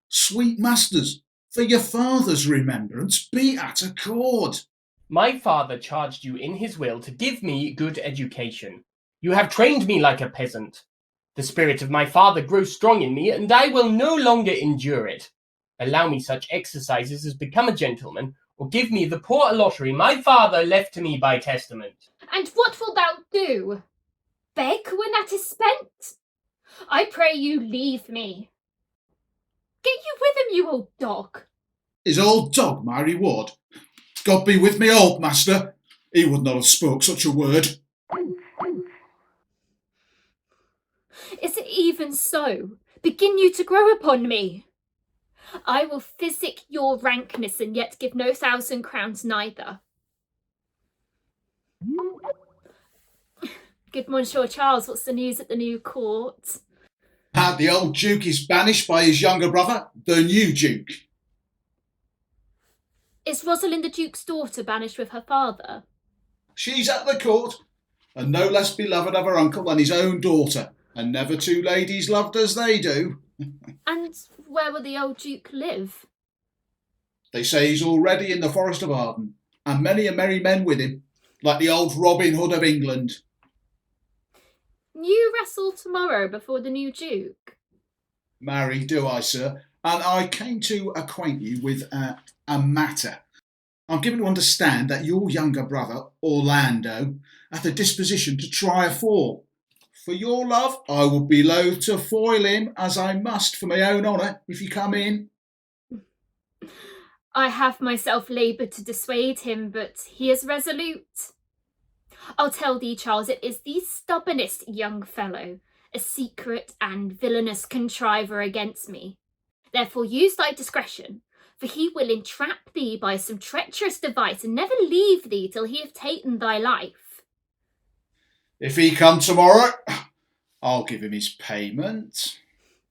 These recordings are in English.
Sweet masters, for your father's remembrance, be at accord. My father charged you in his will to give me good education. You have trained me like a peasant. The spirit of my father grows strong in me, and I will no longer endure it. Allow me such exercises as become a gentleman, or give me the poor lottery my father left to me by testament. And what wilt thou do? Beg when that is spent? I pray you leave me. Get you with him, you old dog. Is old dog my reward? God be with me, old master. He would not have spoke such a word. Is it even so? Begin you to grow upon me? I will physic your rankness, and yet give no 1,000 crowns neither. Good Monsieur Charles, what's the news at the new court? The old Duke is banished by his younger brother, the new Duke. Is Rosalind the Duke's daughter banished with her father? She's at the court, and no less beloved of her uncle than his own daughter, and never two ladies loved as they do. And where will the old Duke live? They say he's already in the forest of Arden, and many a merry men with him, like the old Robin Hood of England. You wrestle tomorrow before the new Duke? Marry, do I, sir, and I came to acquaint you with a matter. I'm given to understand that your younger brother, Orlando, hath a disposition to try a fall. For your love, I would be loath to foil him, as I must for my own honour, if you come in. I have myself laboured to dissuade him, but he is resolute. I'll tell thee, Charles, it is the stubbornest young fellow, a secret and villainous contriver against me. Therefore use thy discretion, for he will entrap thee by some treacherous device, and never leave thee till he have taken thy life. If he come tomorrow, I'll give him his payment.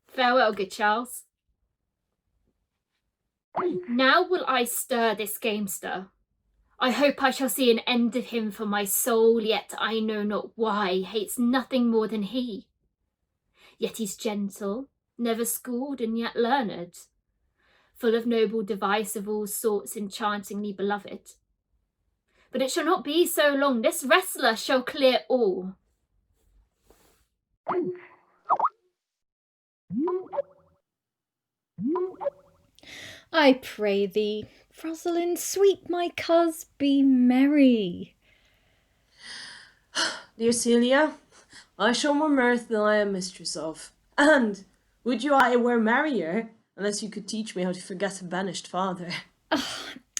Farewell, good Charles. Now will I stir this gamester. I hope I shall see an end of him, for my soul, yet I know not why, hates nothing more than he. Yet he's gentle, never schooled, and yet learned, full of noble device of all sorts, enchantingly beloved. But it shall not be so long, this wrestler shall clear all. I pray thee, Rosalind, sweet my coz, be merry. Dear Celia, I show more mirth than I am mistress of. And would you I were merrier, unless you could teach me how to forget a banished father.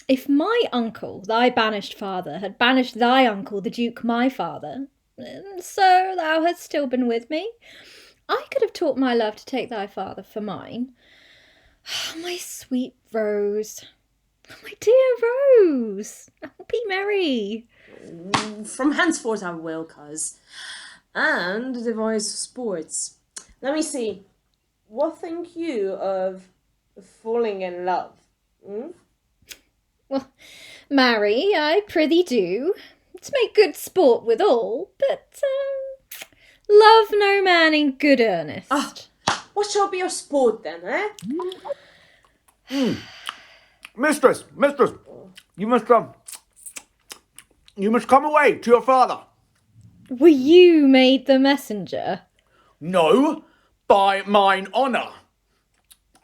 If my uncle, thy banished father, had banished thy uncle, the Duke, my father, so thou hadst still been with me, I could have taught my love to take thy father for mine. My sweet Rose, my dear Rose, be merry. From henceforth I will, coz. And devise sports. Let me see. What think you of falling in love? Well, marry, I prithee do, to make good sport withal, but love no man in good earnest. What shall be your sport then, Mistress, you must come away to your father. Were you made the messenger? No, by mine honour.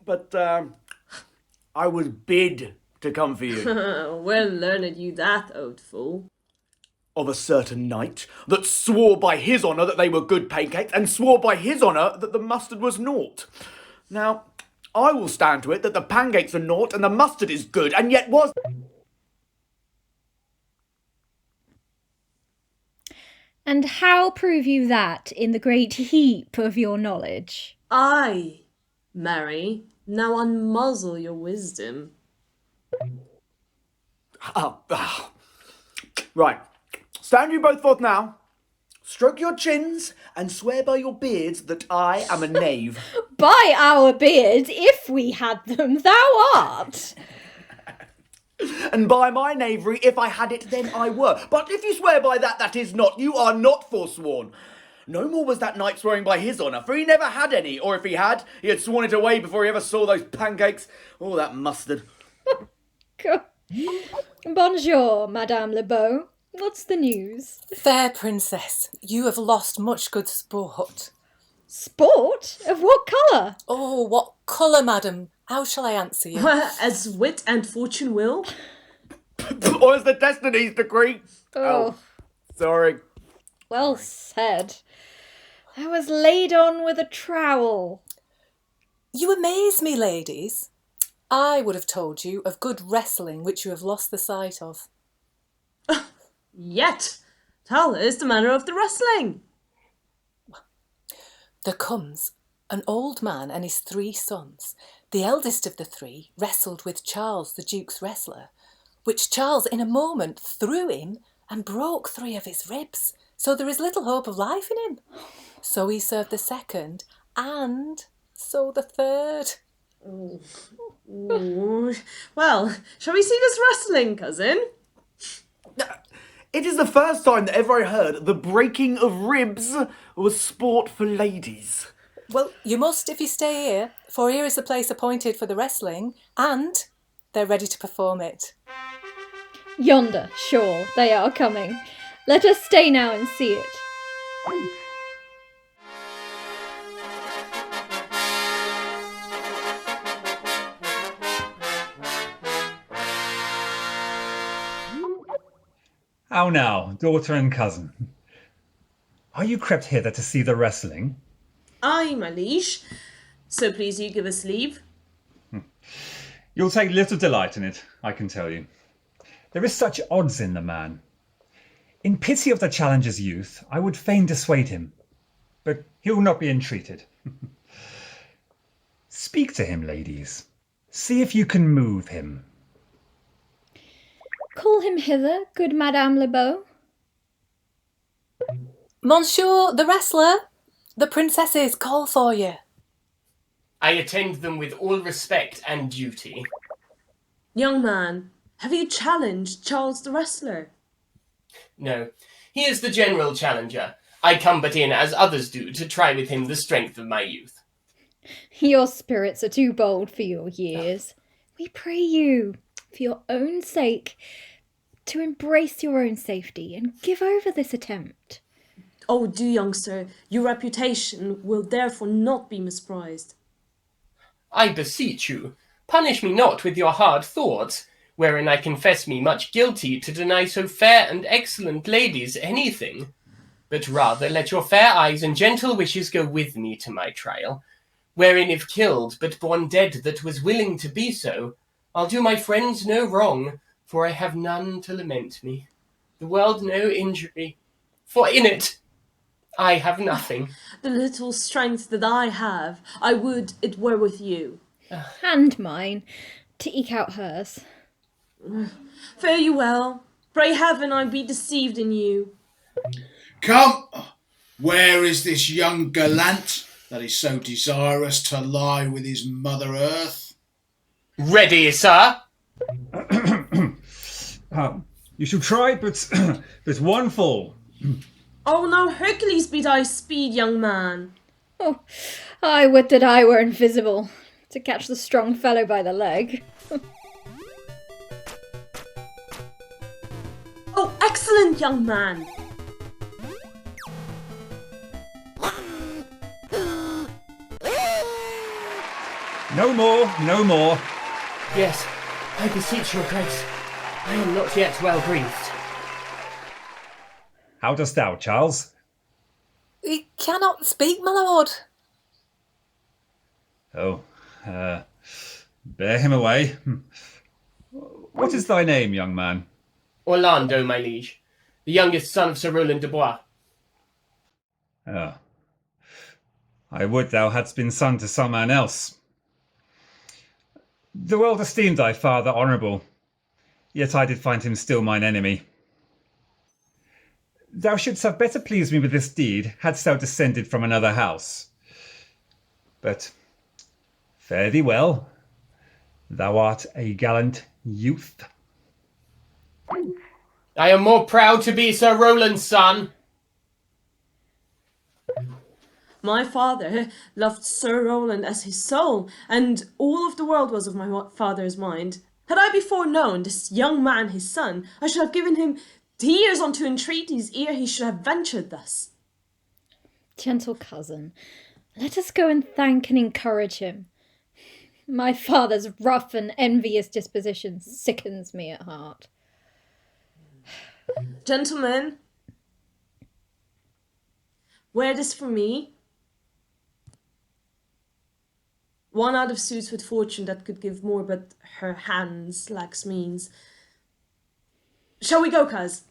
But I was bid to come for you. Well learned you that, old fool. Of a certain knight that swore by his honour that they were good pancakes, and swore by his honour that the mustard was naught. Now, I will stand to it that the pancakes are naught and the mustard is good, and yet was... And how prove you that in the great heap of your knowledge? Aye, marry, now unmuzzle your wisdom. Right, stand you both forth now, Stroke your chins and swear by your beards that I am a knave. By our beards, if we had them, thou art. And by my knavery, if I had it, then I were. But if you swear by that, that is not. You are not forsworn. No more was that knight swearing by his honour, for he never had any, or if he had sworn it away before he ever saw those pancakes. Oh, that mustard. Bonjour, Madame Le Beau. What's the news? Fair princess, you have lost much good sport. Sport? Of what colour? Oh, what colour, madam? How shall I answer you? As wit and fortune will. Or as the destiny's decree. Oh, Sorry. well said. I was laid on with a trowel. You amaze me, ladies. I would have told you of good wrestling which you have lost the sight of. Yet, tell us the manner of the wrestling. There comes an old man and his 3 sons. The eldest of the 3 wrestled with Charles, the Duke's wrestler, which Charles in a moment threw him and broke 3 of his ribs, so there is little hope of life in him. So he served the second, and so the third. Ooh. Well, shall we see this wrestling, cousin? It is the first time that ever I heard the breaking of ribs was sport for ladies. Well, you must if you stay here, for here is the place appointed for the wrestling, and they're ready to perform it. Yonder, sure, they are coming. Let us stay now and see it. How now, daughter and cousin? Are you crept hither to see the wrestling? Aye, my liege. So please you give us leave. You'll take little delight in it, I can tell you. There is such odds in the man. In pity of the challenger's youth, I would fain dissuade him, but he will not be entreated. Speak to him, ladies. See if you can move him. Call him hither, good Madame Le Beau. Monsieur the wrestler, the princesses call for you. I attend them with all respect and duty. Young man, have you challenged Charles the wrestler? No, he is the general challenger. I come but in, as others do, to try with him the strength of my youth. Your spirits are too bold for your years. We pray you, for your own sake, to embrace your own safety and give over this attempt. Oh, do, young sir, your reputation will therefore not be misprized. I beseech you, punish me not with your hard thoughts, wherein I confess me much guilty to deny so fair and excellent ladies anything. But rather let your fair eyes and gentle wishes go with me to my trial, wherein if killed, but born dead that was willing to be so, I'll do my friends no wrong, for I have none to lament me, the world no injury, for in it I have nothing. The little strength that I have, I would it were with you. And mine, to eke out hers. Fare you well. Pray heaven I be deceived in you. Come, where is this young gallant that is so desirous to lie with his mother earth? Ready, sir? You shall try, but but one fall. Oh, now Hercules be thy speed, young man. Oh, I would that I were invisible, to catch the strong fellow by the leg. Oh, excellent, young man. No more, no more. Yes, I beseech your grace. I am not yet well breathed. How dost thou, Charles? We cannot speak, my lord. Oh, bear him away. What is thy name, young man? Orlando, my liege, the youngest son of Sir Roland de Bois. Ah, I would thou hadst been son to some man else. The world esteemed thy father honourable, yet I did find him still mine enemy. thou shouldst have better pleased me with this deed, hadst thou descended from another house. But fare thee well. Thou art a gallant youth. I am more proud to be Sir Roland's son. My father loved Sir Roland as his soul, and all of the world was of my father's mind. Had I before known this young man his son, I should have given him tears unto entreaties ere he should have ventured thus. Gentle cousin, let us go and thank and encourage him. My father's rough and envious disposition sickens me at heart. Gentlemen, wear this for me. One out of suits with fortune that could give more, but her hands lacks means. Shall we go, coz?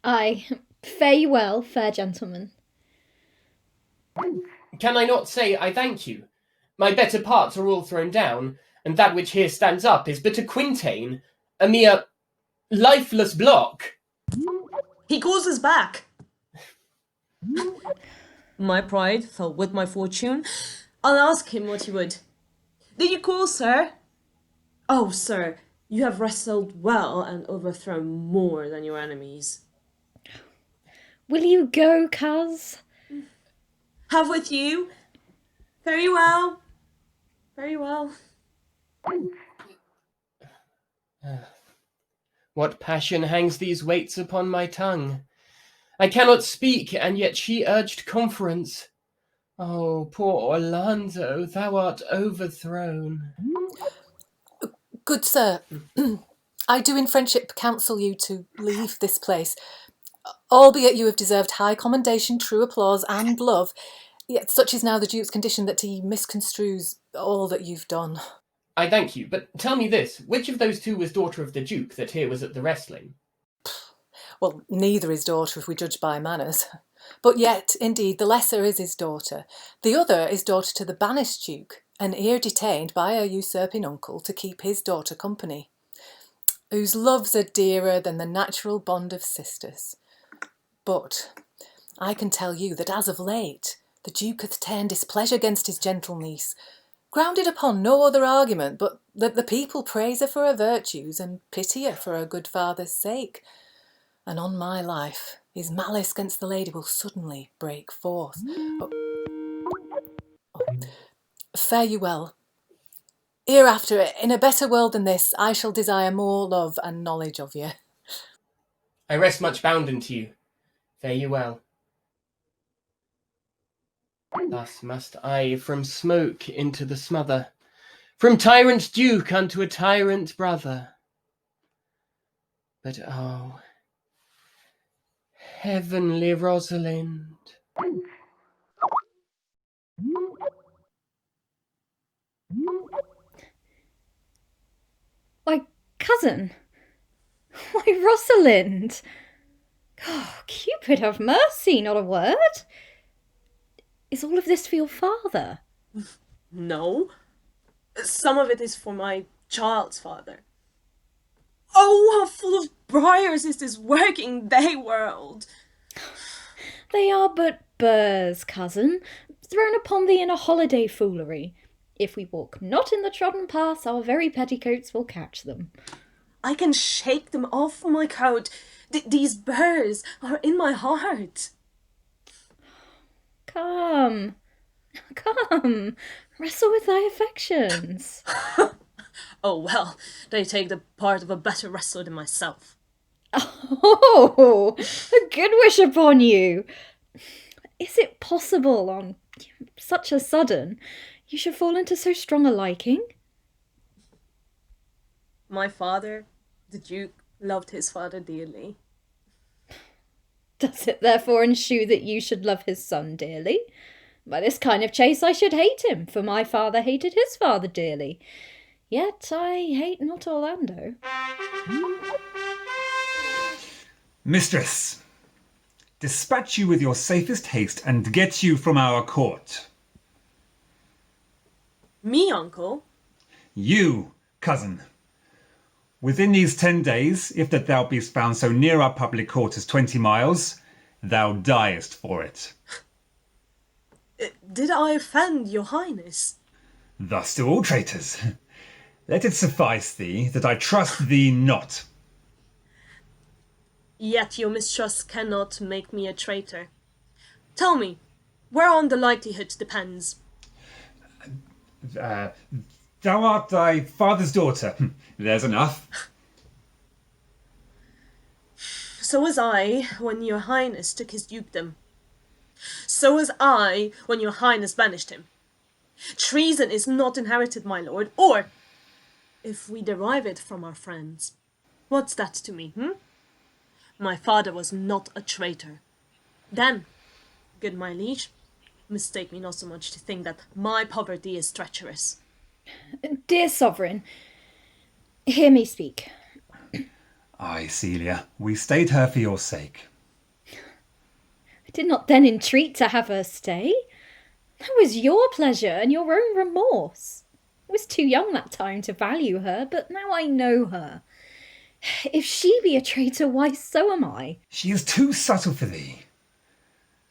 Aye, fare ye well, fair gentleman. Can I not say I thank you? My better parts are all thrown down, and that which here stands up is but a quintain, a mere lifeless block. He calls us back. My pride fell with my fortune. I'll ask him what he would. Did you call, sir? Oh, sir, you have wrestled well and overthrown more than your enemies. Will you go, coz? Have with you. Very well. Very well. What passion hangs these weights upon my tongue? I cannot speak, and yet she urged conference. Oh, poor Orlando, thou art overthrown. Good sir, I do in friendship counsel you to leave this place. Albeit you have deserved high commendation, true applause, and love, yet such is now the Duke's condition that he misconstrues all that you've done. I thank you, but tell me this, which of those two was daughter of the Duke that here was at the wrestling? Well, neither is daughter if we judge by manners. But yet, indeed, the lesser is his daughter. The other is daughter to the banished Duke, and here detained by a usurping uncle to keep his daughter company, whose loves are dearer than the natural bond of sisters. But I can tell you that as of late, the Duke hath ta'en displeasure against his gentle niece, grounded upon no other argument but that the people praise her for her virtues and pity her for her good father's sake. And on my life, his malice against the lady will suddenly break forth. Fare you well. Hereafter, in a better world than this, I shall desire more love and knowledge of you. I rest much bounden to you. Fare you well. Thus must I from smoke into the smother, from tyrant Duke unto a tyrant brother. But oh, heavenly Rosalind. Why, cousin! Why, Rosalind! Oh, Cupid have mercy, not a word! Is all of this for your father? No. Some of it is for my child's father. Oh, how full of briars is this working day world! They are but burrs, cousin, thrown upon thee in a holiday foolery. If we walk not in the trodden paths, our very petticoats will catch them. I can shake them off my coat. These burrs are in my heart. Come, wrestle with thy affections. Oh, well, they take the part of a better wrestler than myself. Oh, a good wish upon you. Is it possible on such a sudden you should fall into so strong a liking? My father, the Duke, loved his father dearly. Does it therefore ensue that you should love his son dearly? By this kind of chase I should hate him, for my father hated his father dearly. Yet I hate not Orlando. Mistress, dispatch you with your safest haste and get you from our court. Me, uncle? You, cousin. Within these 10 days, if that thou beest found so near our public court as 20 miles, thou diest for it. Did I offend your highness? Thus do all traitors. Let it suffice thee that I trust thee not. Yet your mistrust cannot make me a traitor. Tell me, whereon the likelihood depends? Thou art thy father's daughter. There's enough. So was I when your highness took his dukedom. So was I when your highness banished him. Treason is not inherited, my lord, or, if we derive it from our friends, what's that to me, My father was not a traitor. Then, good my liege, mistake me not so much to think that my poverty is treacherous. Dear sovereign, hear me speak. Aye, Celia, we stayed her for your sake. I did not then entreat to have her stay. That was your pleasure and your own remorse. I was too young that time to value her, but now I know her. If she be a traitor, why so am I. She is too subtle for thee.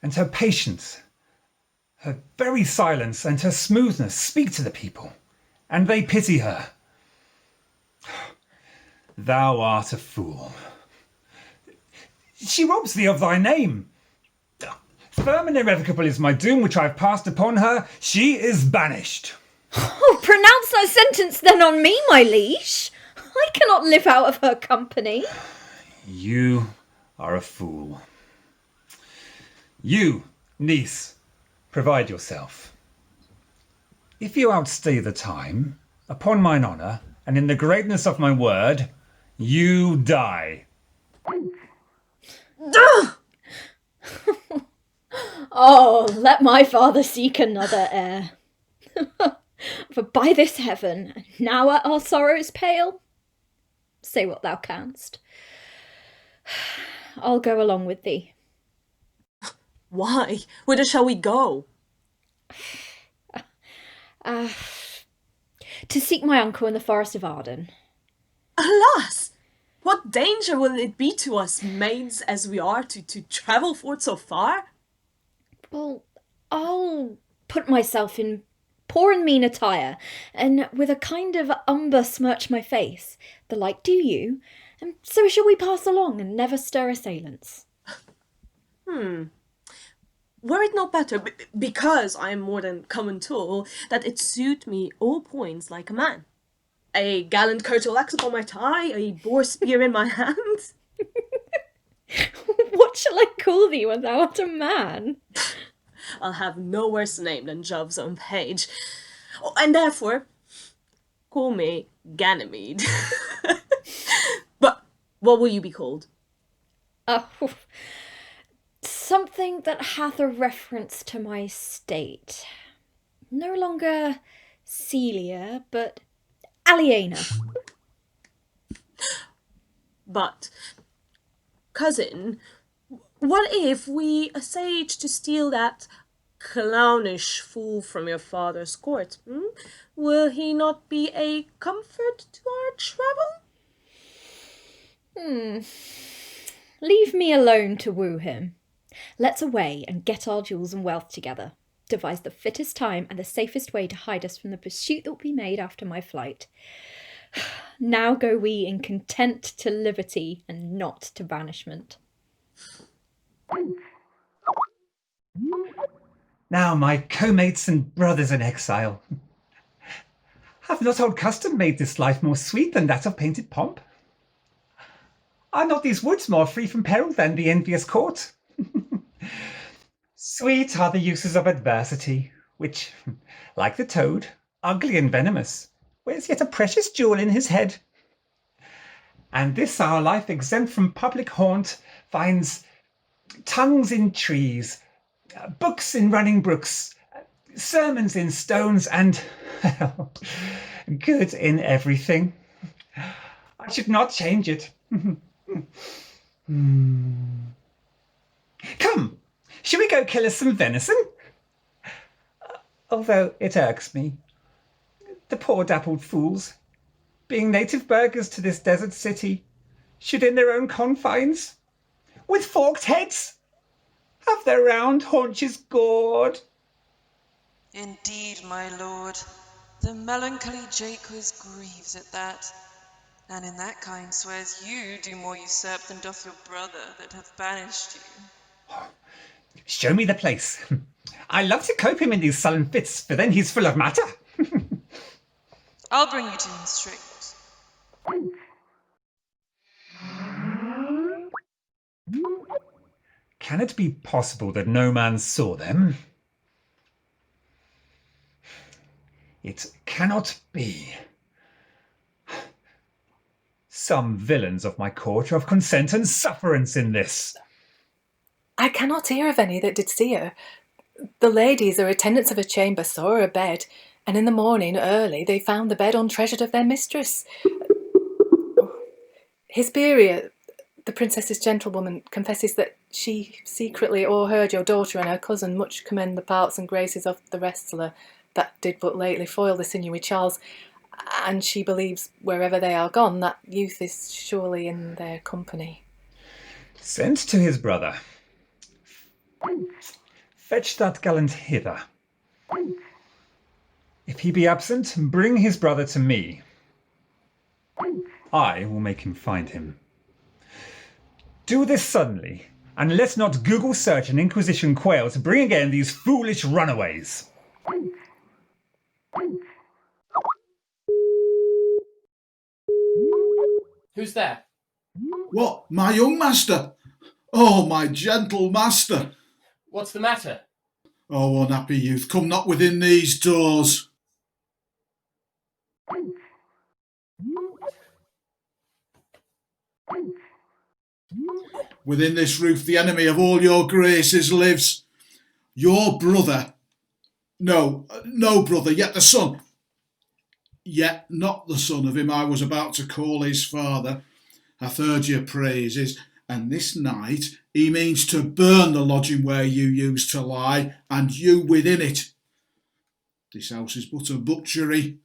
And her patience, her very silence and her smoothness speak to the people, and they pity her. Thou art a fool. She robs thee of thy name. Firm and irrevocable is my doom which I have passed upon her. She is banished. Oh, pronounce that sentence then on me, my liege. I cannot live out of her company. You are a fool. You, niece, provide yourself. If you outstay the time, upon mine honour, and in the greatness of my word, you die. Oh, let my father seek another heir. For by this heaven, now are our sorrows pale? Say what thou canst. I'll go along with thee. Why? Whither shall we go? To seek my uncle in the forest of Arden. Alas! What danger will it be to us, maids as we are, to travel forth so far? Well, I'll put myself in poor and mean attire, and with a kind of umber smirch my face. The like do you, and so shall we pass along and never stir assailants. Were it not better, because I am more than common tall, that it suit me all points like a man? A gallant curtal axe upon my thigh, a boar spear in my hand? What shall I call thee when thou art a man? I'll have no worse name than Jove's own page. Oh, and therefore, call me Ganymede. But what will you be called? Oh, something that hath a reference to my state. No longer Celia, but Aliena. But, cousin, what if we essayed to steal that clownish fool from your father's court? Will he not be a comfort to our travel? Leave me alone to woo him. Let's away and get our jewels and wealth together. Devise the fittest time and the safest way to hide us from the pursuit that will be made after my flight. Now go we in content to liberty and not to banishment. Now, my co-mates and brothers in exile, have not old custom made this life more sweet than that of painted pomp? Are not these woods more free from peril than the envious court? Sweet are the uses of adversity, which, like the toad, ugly and venomous, wears yet a precious jewel in his head. And this our life exempt from public haunt finds tongues in trees, books in running brooks, sermons in stones, and good in everything. I should not change it. Come, shall we go kill us some venison? Although it irks me. The poor dappled fools. being native burghers to this desert city, should in their own confines, with forked heads, have their round haunches gored. Indeed, my lord, the melancholy Jaques grieves at that, and in that kind swears you do more usurp than doth your brother that hath banished you. Show me the place. I love to cope him in these sullen fits, for then he's full of matter. I'll bring you to him straight. Can it be possible that no man saw them? It cannot be. Some villains of my court have consent and sufferance in this. I cannot hear of any that did see her. The ladies or attendants of her chamber saw her abed, and in the morning early they found the bed untreasured of their mistress. Hesperia, the princess's gentlewoman, confesses that she secretly o'erheard your daughter and her cousin much commend the parts and graces of the wrestler that did but lately foil the sinewy Charles, and she believes wherever they are gone that youth is surely in their company. Sent to his brother. Fetch that gallant hither. If he be absent, bring his brother to me. I will make him find him. Do this suddenly, and let not Google search and Inquisition quail to bring again these foolish runaways. Who's there? What, my young master? Oh, my gentle master. What's the matter? Oh, unhappy youth, come not within these doors. Within this roof the enemy of all your graces lives. Your brother, no brother, yet the son, yet not the son of him I was about to call his father, hath heard your praises, and this night he means to burn the lodging where you used to lie, and you within it. This house is but a butchery.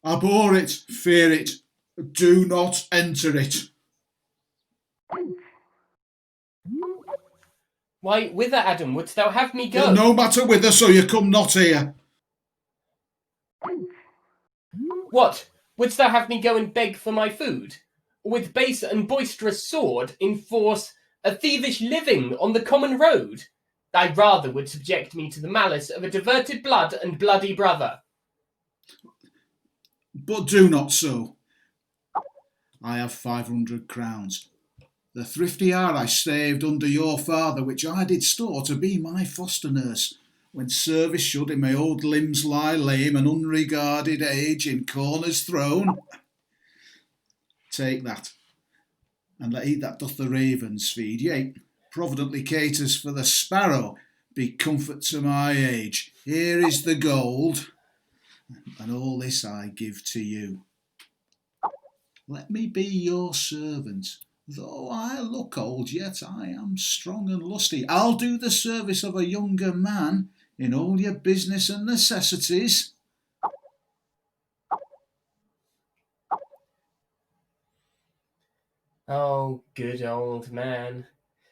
Abhor it, fear it, do not enter it. Why, whither, Adam, wouldst thou have me go? No matter whither, so you come not here. What, wouldst thou have me go and beg for my food? Or with base and boisterous sword enforce a thievish living on the common road? Thy rather would subject me to the malice of a diverted blood and bloody brother. But do not so. I have 500 crowns. The thrifty are I saved under your father, which I did store to be my foster nurse, when service should in my old limbs lie lame and unregarded age in corners thrown. Take that, and let eat that doth the ravens feed, yea, providently caters for the sparrow, be comfort to my age. Here is the gold, and all this I give to you. Let me be your servant. Though I look old, yet I am strong and lusty. I'll do the service of a younger man in all your business and necessities. Oh, good old man,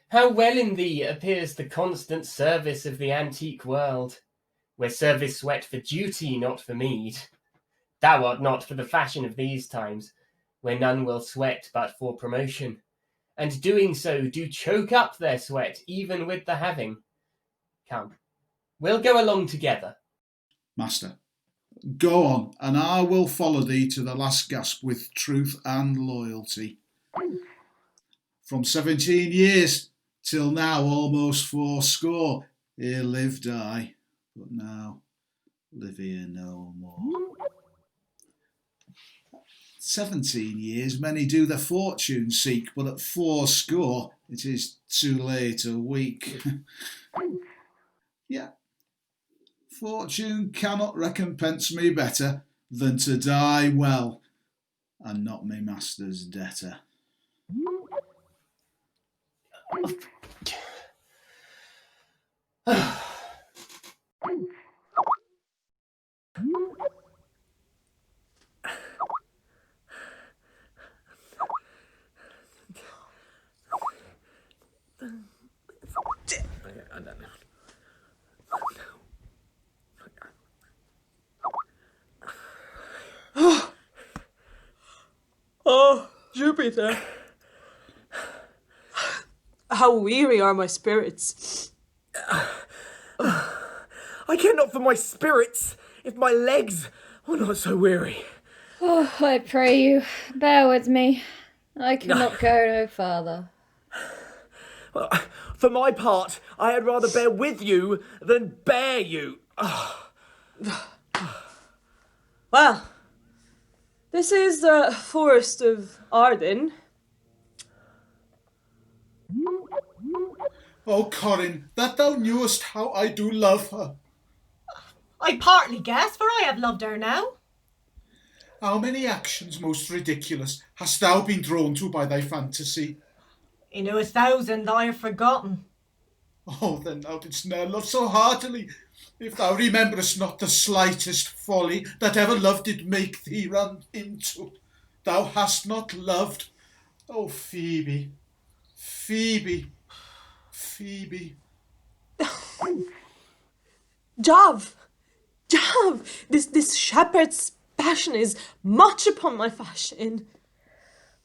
how well in thee appears the constant service of the antique world, where service sweat for duty, not for meed. Thou art not for the fashion of these times, where none will sweat but for promotion, and doing so do choke up their sweat even with the having. Come, we'll go along together. Master, go on, and I will follow thee to the last gasp with truth and loyalty. From 17 years till now almost 80, here lived I, but now live here no more. 17 years many do their fortune seek, but at 80 it is too late a week. Yeah, fortune cannot recompense me better than to die well and not my master's debtor. interpreter. How weary are my spirits. I care not for my spirits if my legs were not so weary. Oh, I pray you, bear with me. I cannot go no farther. Well, for my part, I had rather bear with you than bear you. Well, this is the forest of Arden. Oh, Corin, that thou knewest how I do love her. I partly guess, for I have loved her now. How many actions most ridiculous hast thou been drawn to by thy fantasy? Into 1,000 I have forgotten. Oh, then thou didst ne'er love so heartily, if thou rememberest not the slightest folly that ever love did make thee run into. Thou hast not loved. Oh, Phoebe, Phoebe, Phoebe. Jove! This shepherd's passion is much upon my fashion.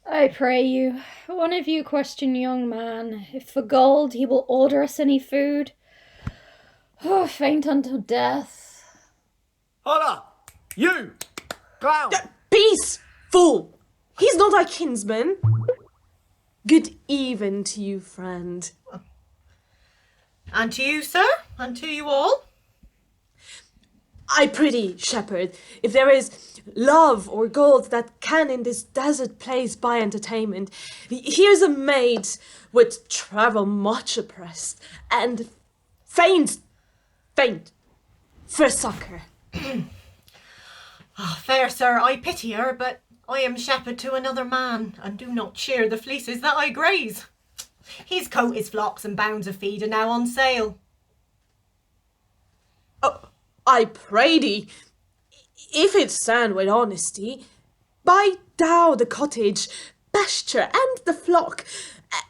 I pray you, one of you question young man, if for gold he will order us any food. Oh, faint unto death. Holla! You! Clown! Peace, fool! He's not thy kinsman. Good even to you, friend. And to you, sir, and to you all. I prithee, shepherd, if there is love or gold that can in this desert place buy entertainment, here's a maid would travel much oppressed, and faint for succour. Fair sir, I pity her, but I am shepherd to another man, and do not shear the fleeces that I graze. His coat, his flocks, and bounds of feed are now on sale. Oh, I pray thee, if it stand with honesty, buy thou the cottage, pasture, and the flock,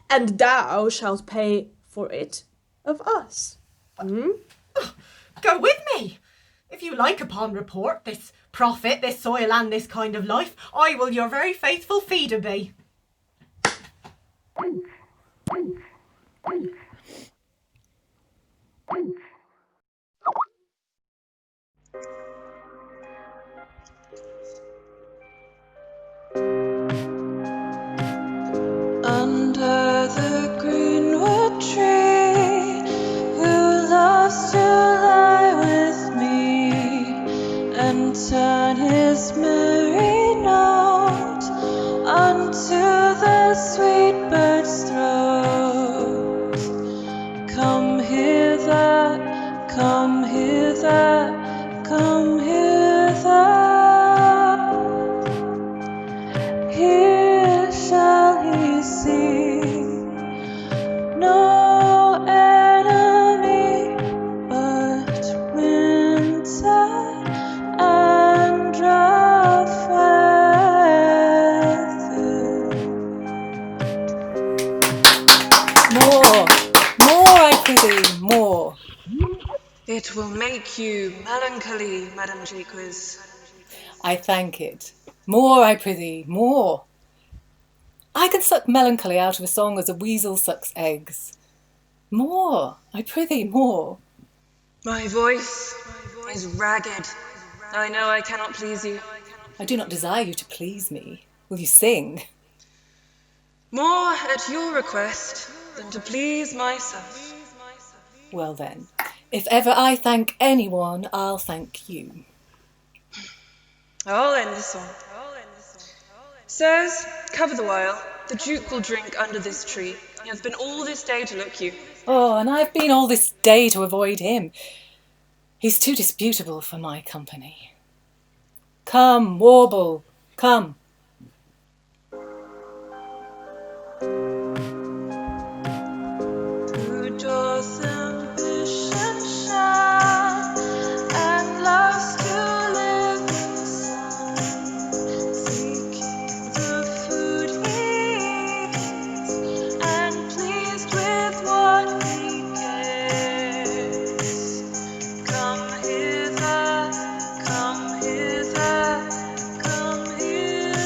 and thou shalt pay for it of us. Go with me. If you like upon report, this profit, this soil, and this kind of life, I will your very faithful feeder be. Under the greenwood tree, who loves to lie with me and turn his merry note unto the sweet bird's throat. Come hither, come hither, come hither. Here shall he sing, no enemy but winter and rough weather. More, I prithee, more. It will make you melancholy, Madame Jaques. I thank it. More, I prithee, more. I can suck melancholy out of a song as a weasel sucks eggs. More, I prithee, more. My voice is ragged. I know I cannot please you. I do not desire you to please me. Will you sing? More at your request than to please myself. Well then, if ever I thank anyone, I'll thank you. I'll end the song. Sirs, cover the while. The Duke will drink under this tree. He hath been all this day to look you. Oh, and I've been all this day to avoid him. He's too disputable for my company. Come, warble, come. Who doth ambition shine and loves to live in sun, seeking the food he eats and pleased with what he gets. Come hither, come hither, come hither.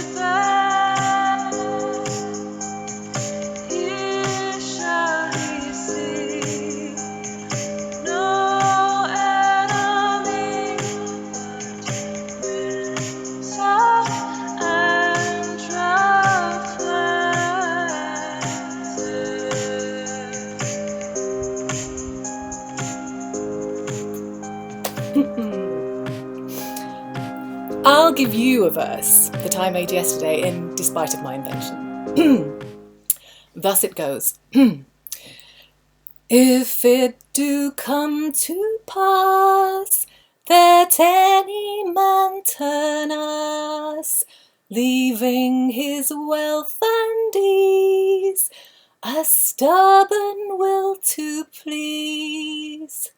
a verse that I made yesterday in despite of my invention. Thus it goes. If it do come to pass that any man turn us, leaving his wealth and ease, a stubborn will to please.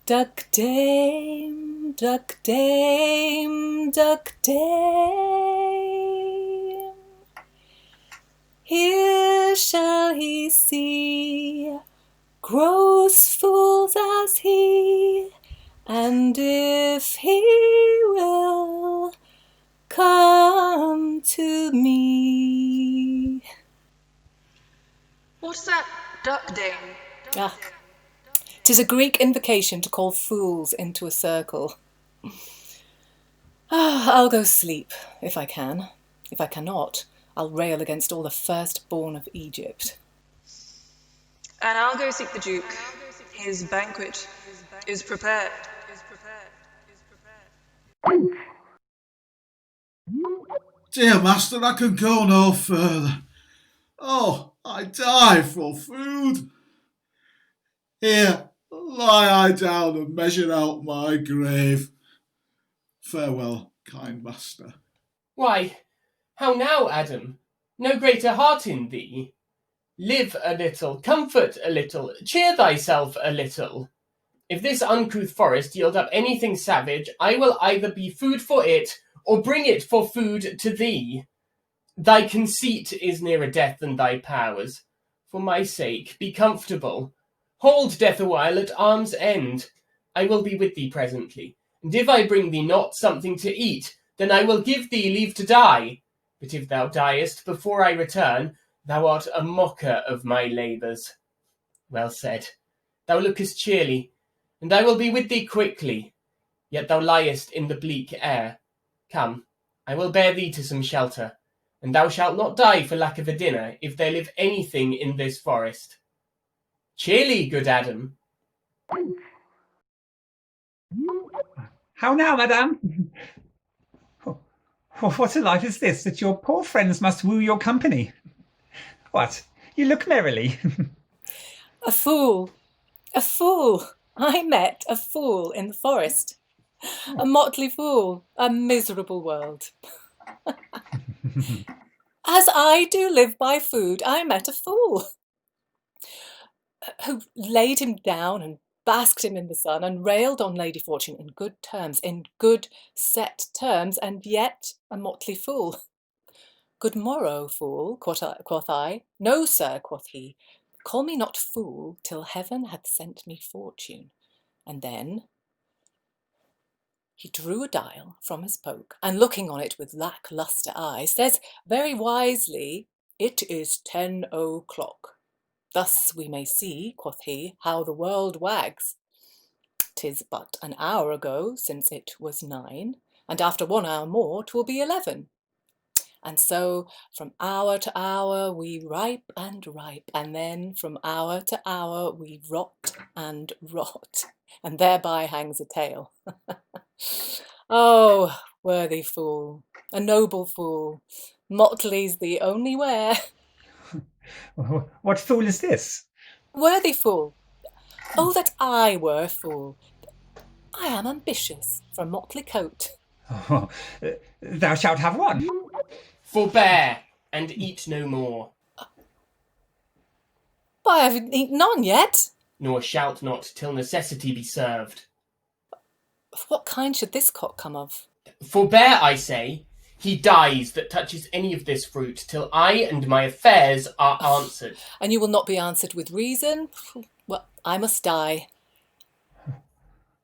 Duck dame, duck dame, duck dame. Here shall he see gross fools as he, and if he will come to me. What's that duck dame? Ah, 'tis a Greek invocation to call fools into a circle. I'll go sleep, if I can. If I cannot, I'll rail against all the firstborn of Egypt. And I'll go seek the Duke. His banquet is prepared. Dear master, I can go no further. Oh, I die for food. Here, lie I down and measure out my grave. Farewell, kind master. Why, how now, Adam? No greater heart in thee? Live a little, comfort a little, cheer thyself a little. If this uncouth forest yield up anything savage, I will either be food for it, or bring it for food to thee. Thy conceit is nearer death than thy powers. For my sake, be comfortable. Hold death awhile at arm's end. I will be with thee presently, and if I bring thee not something to eat, then I will give thee leave to die. But if thou diest before I return, thou art a mocker of my labours. Well said. Thou lookest cheerly, and I will be with thee quickly. Yet thou liest in the bleak air. Come, I will bear thee to some shelter, and thou shalt not die for lack of a dinner, if there live anything in this forest. Cheerly, good Adam. How now, madame? What a life is this, that your poor friends must woo your company? What, you look merrily. A fool, a fool. I met a fool in the forest. A motley fool, a miserable world. As I do live by food, I met a fool who laid him down and basked him in the sun and railed on Lady Fortune in good terms, in good set terms, and yet a motley fool. Good morrow, fool, quoth I. No, sir, quoth he, call me not fool till heaven hath sent me fortune. And then he drew a dial from his poke, and looking on it with lack-lustre eyes, says very wisely, it is 10 o'clock. Thus we may see, quoth he, how the world wags. 'Tis but an hour ago since it was 9, and after 1 hour more 'twill be 11. And so from hour to hour we ripe and ripe, and then from hour to hour we rot and rot, and thereby hangs a tale. Oh, worthy fool, a noble fool, motley's the only wear. What fool is this? Worthy fool. Oh, that I were a fool. I am ambitious for a motley coat. Oh, thou shalt have one. Forbear, and eat no more. Why, I haven't eaten none yet. Nor shalt not till necessity be served. What kind should this cock come of? Forbear, I say. He dies that touches any of this fruit till I and my affairs are answered. And you will not be answered with reason? Well, I must die.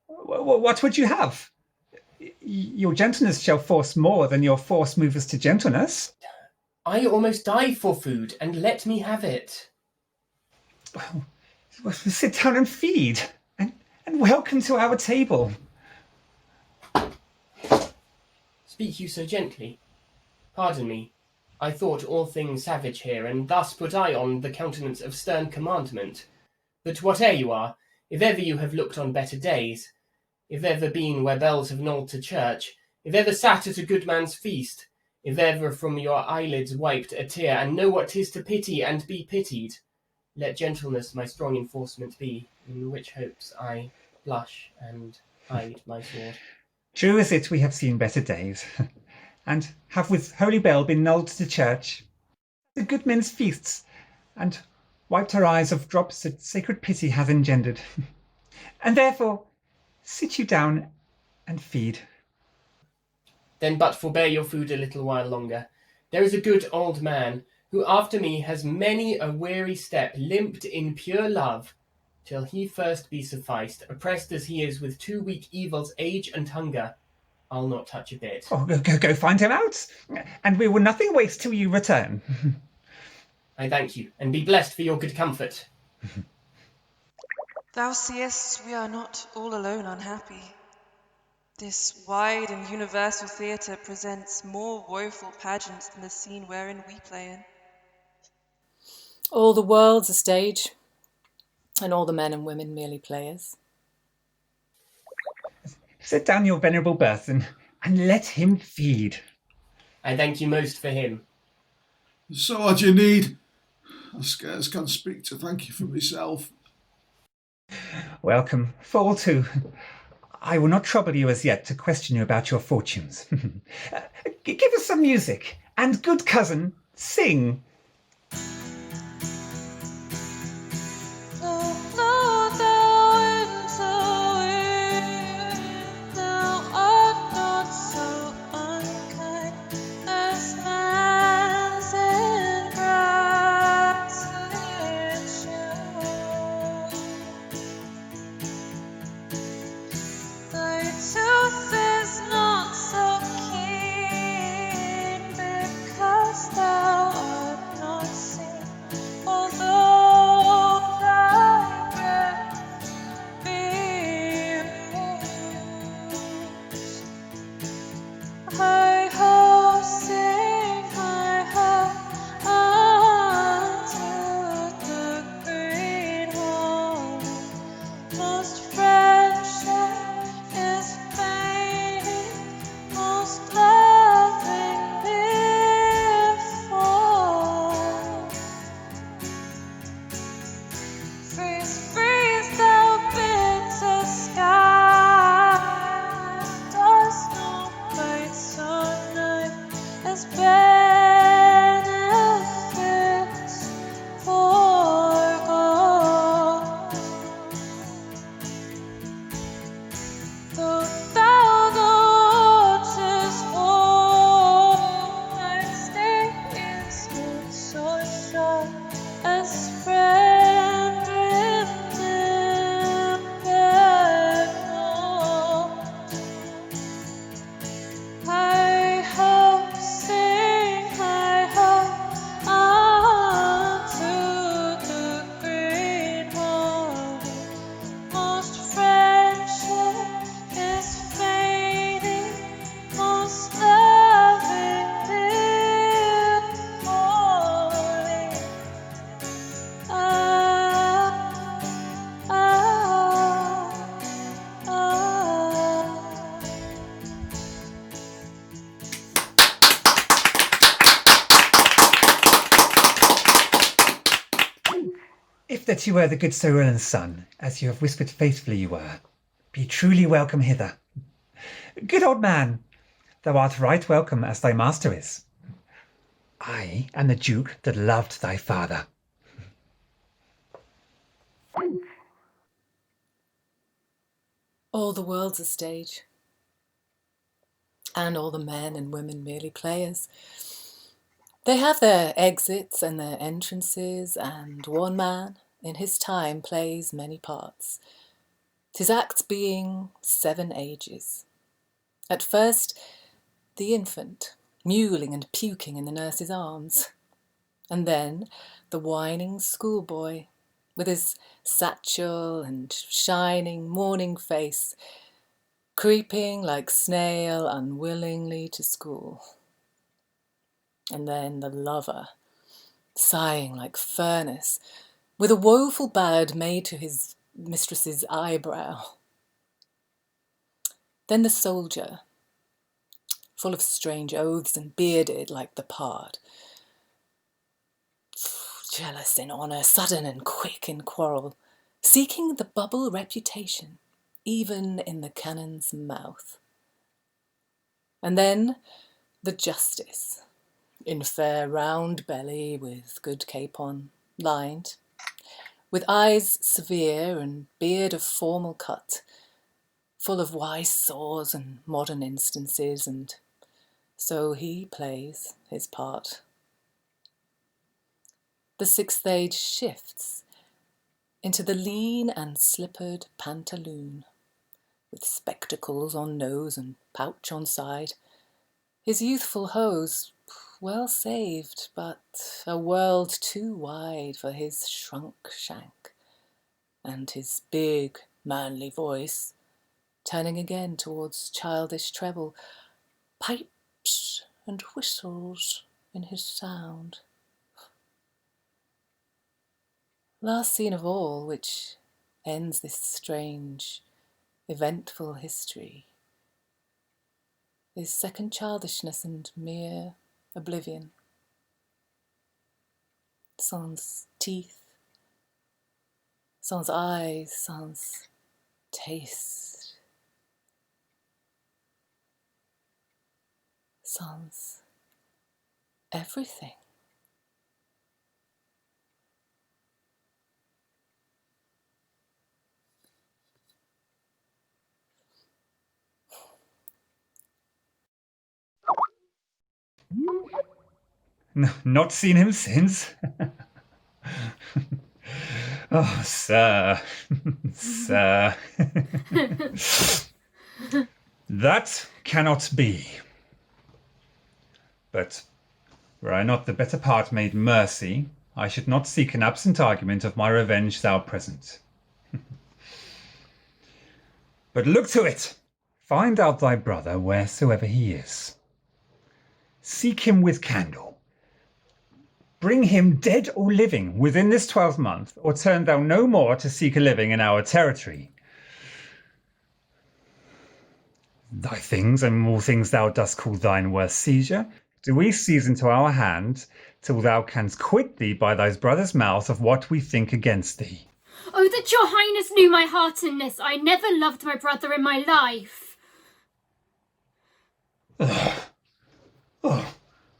What would you have? Your gentleness shall force more than your force move us to gentleness. I almost die for food, and let me have it. Well, sit down and feed, and welcome to our table. Speak you so gently? Pardon me. I thought all things savage here, and thus put I on the countenance of stern commandment. But whate'er you are, if ever you have looked on better days, if ever been where bells have knolled to church, if ever sat at a good man's feast, if ever from your eyelids wiped a tear, and know what 'tis to pity and be pitied, let gentleness my strong enforcement be, in which hopes I blush and hide my sword. True is it we have seen better days, and have with holy bell been knulled to church, the good men's feasts, and wiped our eyes of drops that sacred pity hath engendered. And therefore sit you down and feed. Then but forbear your food a little while longer. There is a good old man, who after me has many a weary step limped in pure love, till he first be sufficed, oppressed as he is with two weak evils, age and hunger. I'll not touch a bit. Oh, go find him out, and we will nothing waste till you return. I thank you, and be blessed for your good comfort. Thou seest we are not all alone unhappy. This wide and universal theatre presents more woeful pageants than the scene wherein we play in. All the world's a stage, and all the men and women merely players. Set down your venerable burthen, and let him feed. I thank you most for him. Sarge, you need. I scarce can speak to thank you for myself. Welcome, fall to. I will not trouble you as yet to question you about your fortunes. Give us some music, and good cousin, sing. If that you were the good Sir Roland's son, as you have whispered faithfully you were, be truly welcome hither. Good old man, thou art right welcome as thy master is. I am the Duke that loved thy father. All the world's a stage, and all the men and women merely players. They have their exits and their entrances, and one man in his time plays many parts, his acts being 7 ages. At first, the infant, mewling and puking in the nurse's arms, and then the whining schoolboy, with his satchel and shining morning face, creeping like snail unwillingly to school. And then the lover, sighing like furnace, with a woeful ballad made to his mistress's eyebrow. Then the soldier, full of strange oaths and bearded like the pard. Jealous in honour, sudden and quick in quarrel, seeking the bubble reputation, even in the cannon's mouth. And then the justice, in fair round belly with good capon, lined, with eyes severe and beard of formal cut, full of wise saws and modern instances, and so he plays his part. The sixth age shifts into the lean and slippered pantaloon, with spectacles on nose and pouch on side, his youthful hose well saved, but a world too wide for his shrunk shank, and his big, manly voice, turning again towards childish treble, pipes and whistles in his sound. Last scene of all, which ends this strange, eventful history, is second childishness and mere oblivion. Sans teeth, sans eyes, sans taste, sans everything. Not seen him since? Oh, sir. Sir. That cannot be. But were I not the better part made mercy, I should not seek an absent argument of my revenge thou present. But look to it! Find out thy brother wheresoever he is. Seek him with candle. Bring him dead or living within this 12-month, or turn thou no more to seek a living in our territory. Thy things and all things thou dost call thine worth seizure, do we seize into our hand, till thou canst quit thee by thy brother's mouth of what we think against thee. Oh, that your highness knew my heart in this. I never loved my brother in my life.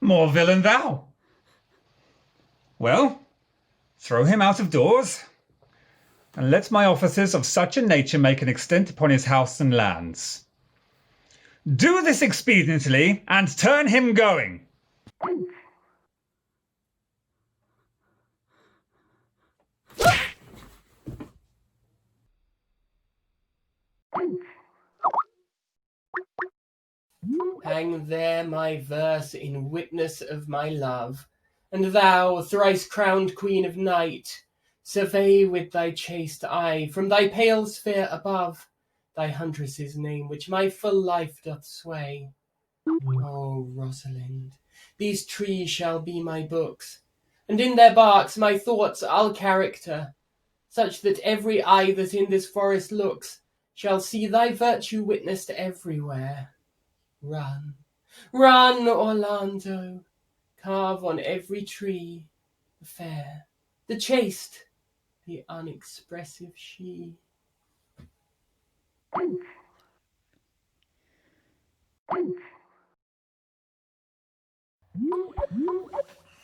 More villain thou. Well, throw him out of doors, and let my officers of such a nature make an extent upon his house and lands. Do this expediently, and turn him going. Hang there my verse in witness of my love, and thou, thrice-crowned queen of night, survey with thy chaste eye from thy pale sphere above thy huntress's name which my full life doth sway. O Rosalind, these trees shall be my books, and in their barks my thoughts I'll character, such that every eye that in this forest looks shall see thy virtue witnessed everywhere. Run, run, Orlando, carve on every tree the fair, the chaste, the unexpressive she.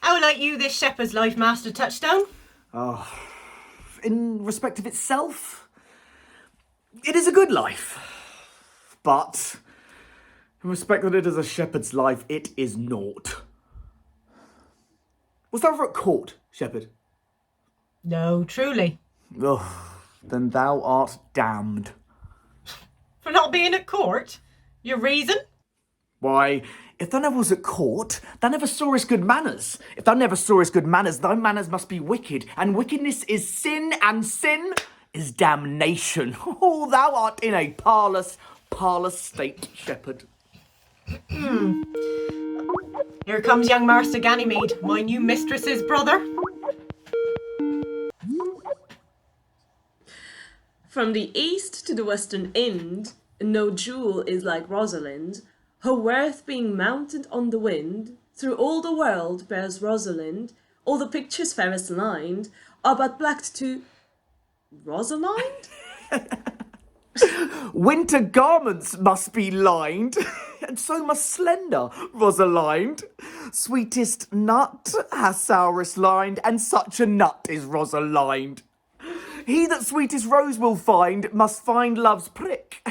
How like you this shepherd's life, Master Touchstone? In respect of itself, it is a good life. But in respect that it is a shepherd's life, it is naught. Was thou ever at court, shepherd? No, truly. Ugh, then thou art damned. For not being at court? Your reason? Why, if thou never was at court, thou never sawest good manners. If thou never sawest good manners, thy manners must be wicked, and wickedness is sin, and sin is damnation. Oh, thou art in a parlous state, shepherd. Here comes young Master Ganymede, my new mistress's brother. From the east to the western end, no jewel is like Rosalind, her worth being mounted on the wind, through all the world bears Rosalind, all the pictures fairest lined, are but blacked to Rosalind? Winter garments must be lined, and so must slender Rosalind. Sweetest nut has sourest lined, and such a nut is Rosalind. He that sweetest rose will find must find love's prick,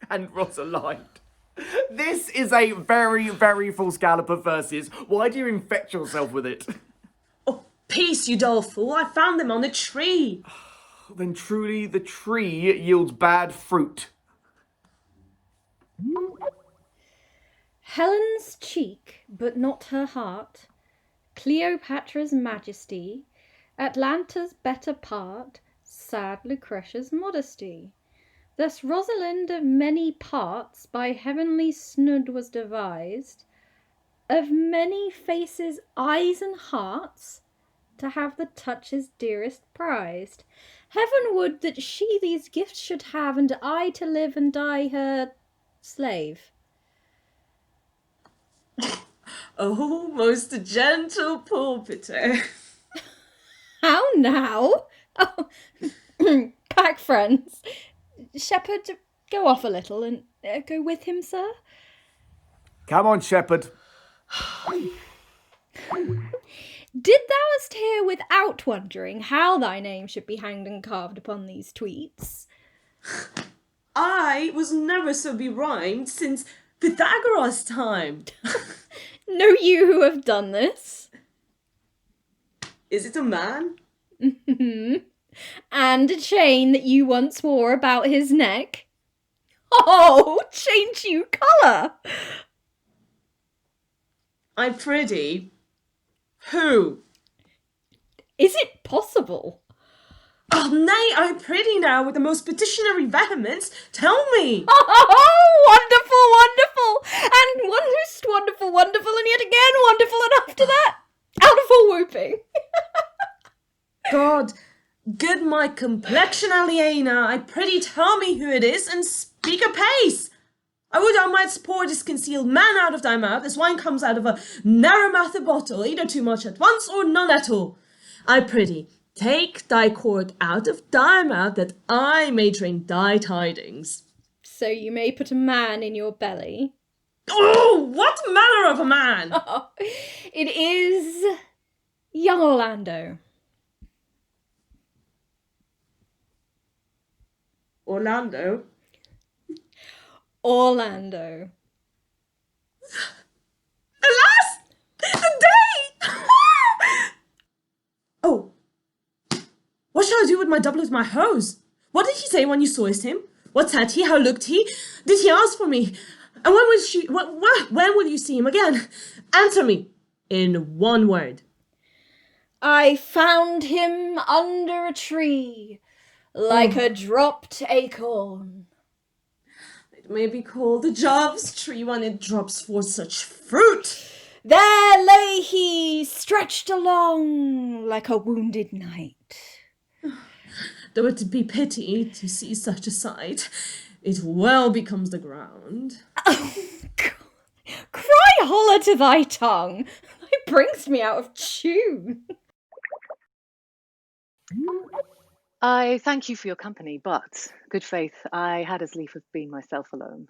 and Rosalind. This is a very, very full scallop of verses. Why do you infect yourself with it? Oh, peace, you dull fool, I found them on a tree. Then truly the tree yields bad fruit. Helen's cheek, but not her heart, Cleopatra's majesty, Atlanta's better part, sad Lucretia's modesty. Thus Rosalind of many parts by heavenly snood was devised, of many faces, eyes, and hearts, to have the touches dearest prized. Heaven would that she these gifts should have, and I to live and die her slave. Oh, most gentle pulpiter. How now? Oh, pack friends. Shepherd, go off a little and go with him, sir. Come on, Shepherd. Did thou'st hear without wondering how thy name should be hanged and carved upon these tweets? I was never so berhymed since Pythagoras' time. Know you who have done this? Is it a man? And a chain that you once wore about his neck? Oh, change you colour! I prithee, who? Is it possible? Oh, nay, I prithee now, with the most petitionary vehemence, tell me! Oh, wonderful, wonderful! And most wonderful, wonderful, and yet again wonderful, and after that, out of all whooping. God, good my complexion, Aliena, I prithee tell me who it is, and speak apace! I would thou mightst pour this concealed man out of thy mouth, as wine comes out of a narrow-mouthed bottle, either too much at once, or none at all. I prithee, take thy quart out of thy mouth, that I may drink thy tidings. So you may put a man in your belly. Oh, what manner of a man? It is young Orlando. Orlando? Orlando. Alas! The day! Oh. What shall I do with my doublet, my hose? What did he say when you sawest him? What said he? How looked he? Did he ask for me? And when will you see him again? Answer me in one word. I found him under a tree, like a dropped acorn. It may be called a Jove's tree when it drops forth such fruit. There lay he, stretched along like a wounded knight. Though it be pity to see such a sight, it well becomes the ground. Oh, God. Cry holler to thy tongue. It brings me out of tune. I thank you for your company, but, good faith, I had as lief have been myself alone.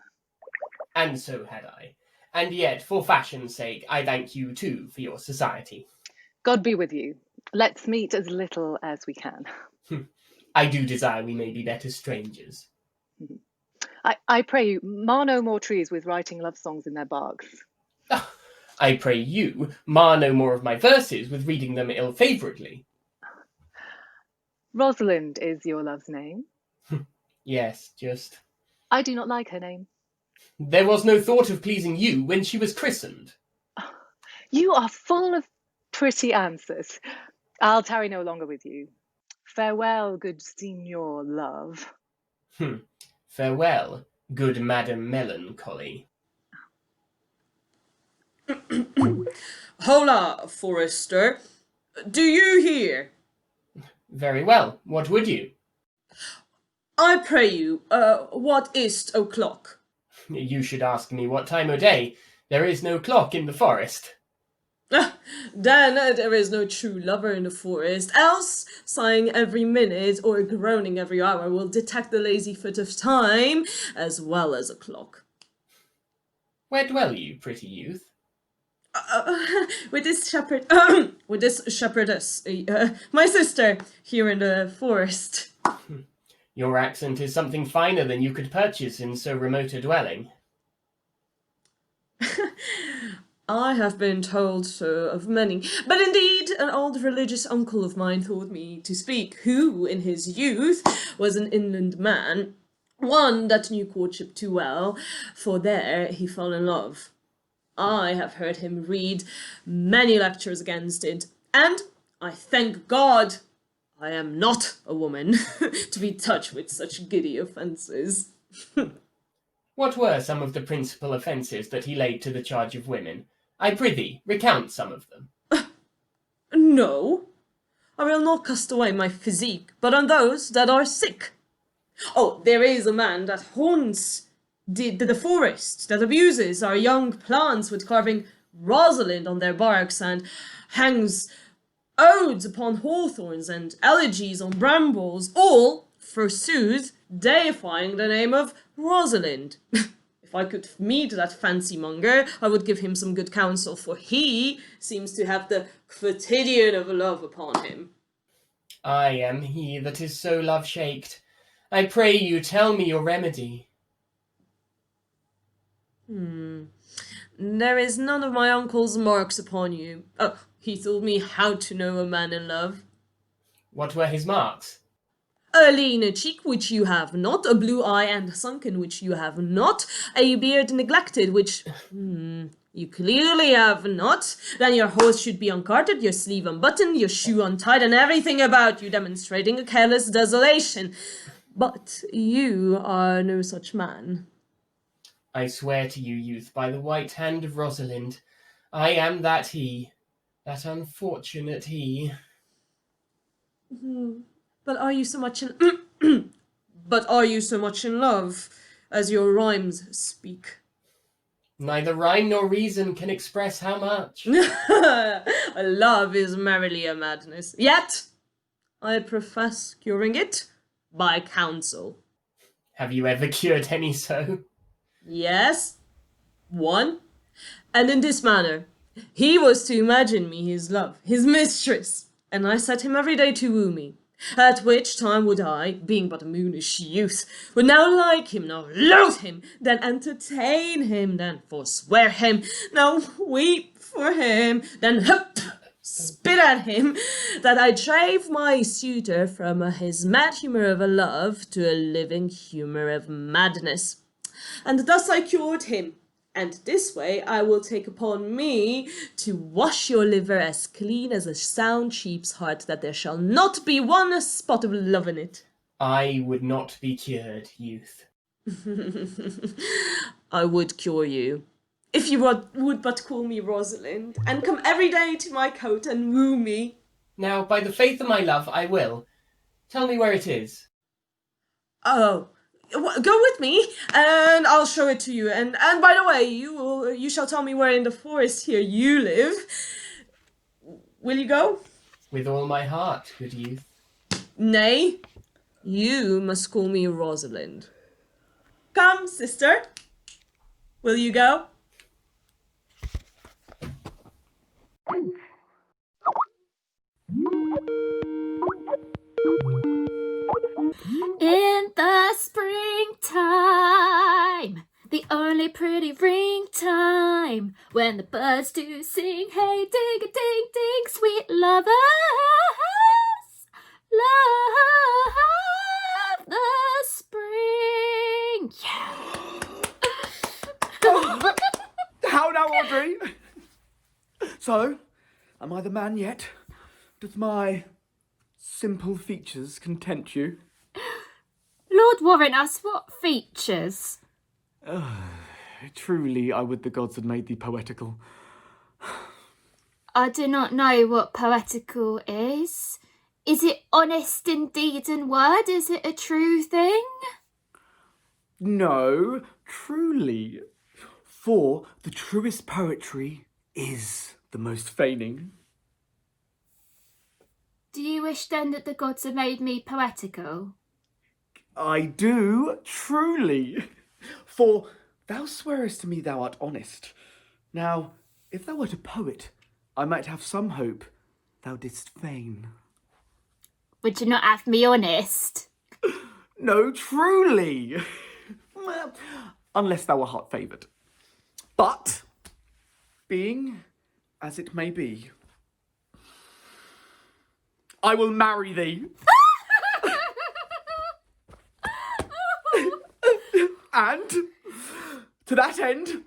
And so had I. And yet, for fashion's sake, I thank you too for your society. God be with you. Let's meet as little as we can. I do desire we may be better strangers. I pray you, mar no more trees with writing love songs in their barks. I pray you, mar no more of my verses with reading them ill-favouredly. Rosalind is your love's name? Yes, just... I do not like her name. There was no thought of pleasing you when she was christened. You are full of pretty answers. I'll tarry no longer with you. Farewell, good Signor Love. Farewell, good Madam Melancholy. Hola, Forester. Do you hear? Very well. What would you? I pray you, what is't o'clock? You should ask me what time o' day. There is no clock in the forest. Then there is no true lover in the forest, else sighing every minute or groaning every hour will detect the lazy foot of time as well as a clock. Where dwell you, pretty youth? With this shepherdess, my sister, here in the forest. Your accent is something finer than you could purchase in so remote a dwelling. I have been told so of many, but indeed an old religious uncle of mine taught me to speak, who in his youth was an inland man, one that knew courtship too well, for there he fell in love. I have heard him read many lectures against it, and I thank God I am not a woman to be touched with such giddy offences. What were some of the principal offences that he laid to the charge of women? I prithee, recount some of them. No, I will not cast away my physique, but on those that are sick. Oh, there is a man that haunts the forest, that abuses our young plants with carving Rosalind on their barks, and hangs odes upon hawthorns and elegies on brambles, all, forsooth, deifying the name of Rosalind. If I could meet that fancy monger, I would give him some good counsel, for he seems to have the quotidian of love upon him. I am he that is so love-shaked. I pray you tell me your remedy. There is none of my uncle's marks upon you. Oh, he told me how to know a man in love. What were his marks? A lean cheek, which you have not, a blue eye and sunken, which you have not, a beard neglected, which you clearly have not. Then your horse should be uncarded, your sleeve unbuttoned, your shoe untied, and everything about you demonstrating a careless desolation. But you are no such man. I swear to you, youth, by the white hand of Rosalind, I am that he, that unfortunate he. But are you so much in but are you so much in love as your rhymes speak? Neither rhyme nor reason can express how much. Love is merely a madness. Yet I profess curing it by counsel. Have you ever cured any so? Yes, one. And in this manner, he was to imagine me his love, his mistress, and I set him every day to woo me. At which time would I, being but a moonish youth, would now like him, now loathe him, then entertain him, then forswear him, now weep for him, then spit at him, that I drave my suitor from his mad humour of a love to a living humour of madness. And thus I cured him, and this way I will take upon me to wash your liver as clean as a sound sheep's heart, that there shall not be one spot of love in it. I would not be cured, youth. I would cure you, if you would but call me Rosalind, and come every day to my cote and woo me. Now, by the faith of my love, I will. Tell me where it is. Oh, go with me, and I'll show it to you. And by the way, you shall tell me where in the forest here you live. Will you go? With all my heart, good youth. Nay, you must call me Rosalind. Come, sister. Will you go? In the springtime, the only pretty ring time, when the birds do sing, hey, ding a ding ding, sweet lovers, love the spring. Yeah. How now, Audrey? So, am I the man yet? Does my simple features content you? Lord warrant us, what features? Truly, I would the gods had made thee poetical. I do not know what poetical is. Is it honest in deed and word? Is it a true thing? No, truly. For the truest poetry is the most feigning. Do you wish then that the gods had made me poetical? I do, truly. For thou swearest to me thou art honest. Now, if thou wert a poet, I might have some hope thou didst feign. Would you not have me honest? No, truly. Well, unless thou were hot favoured. But, being as it may be, I will marry thee. And, to that end,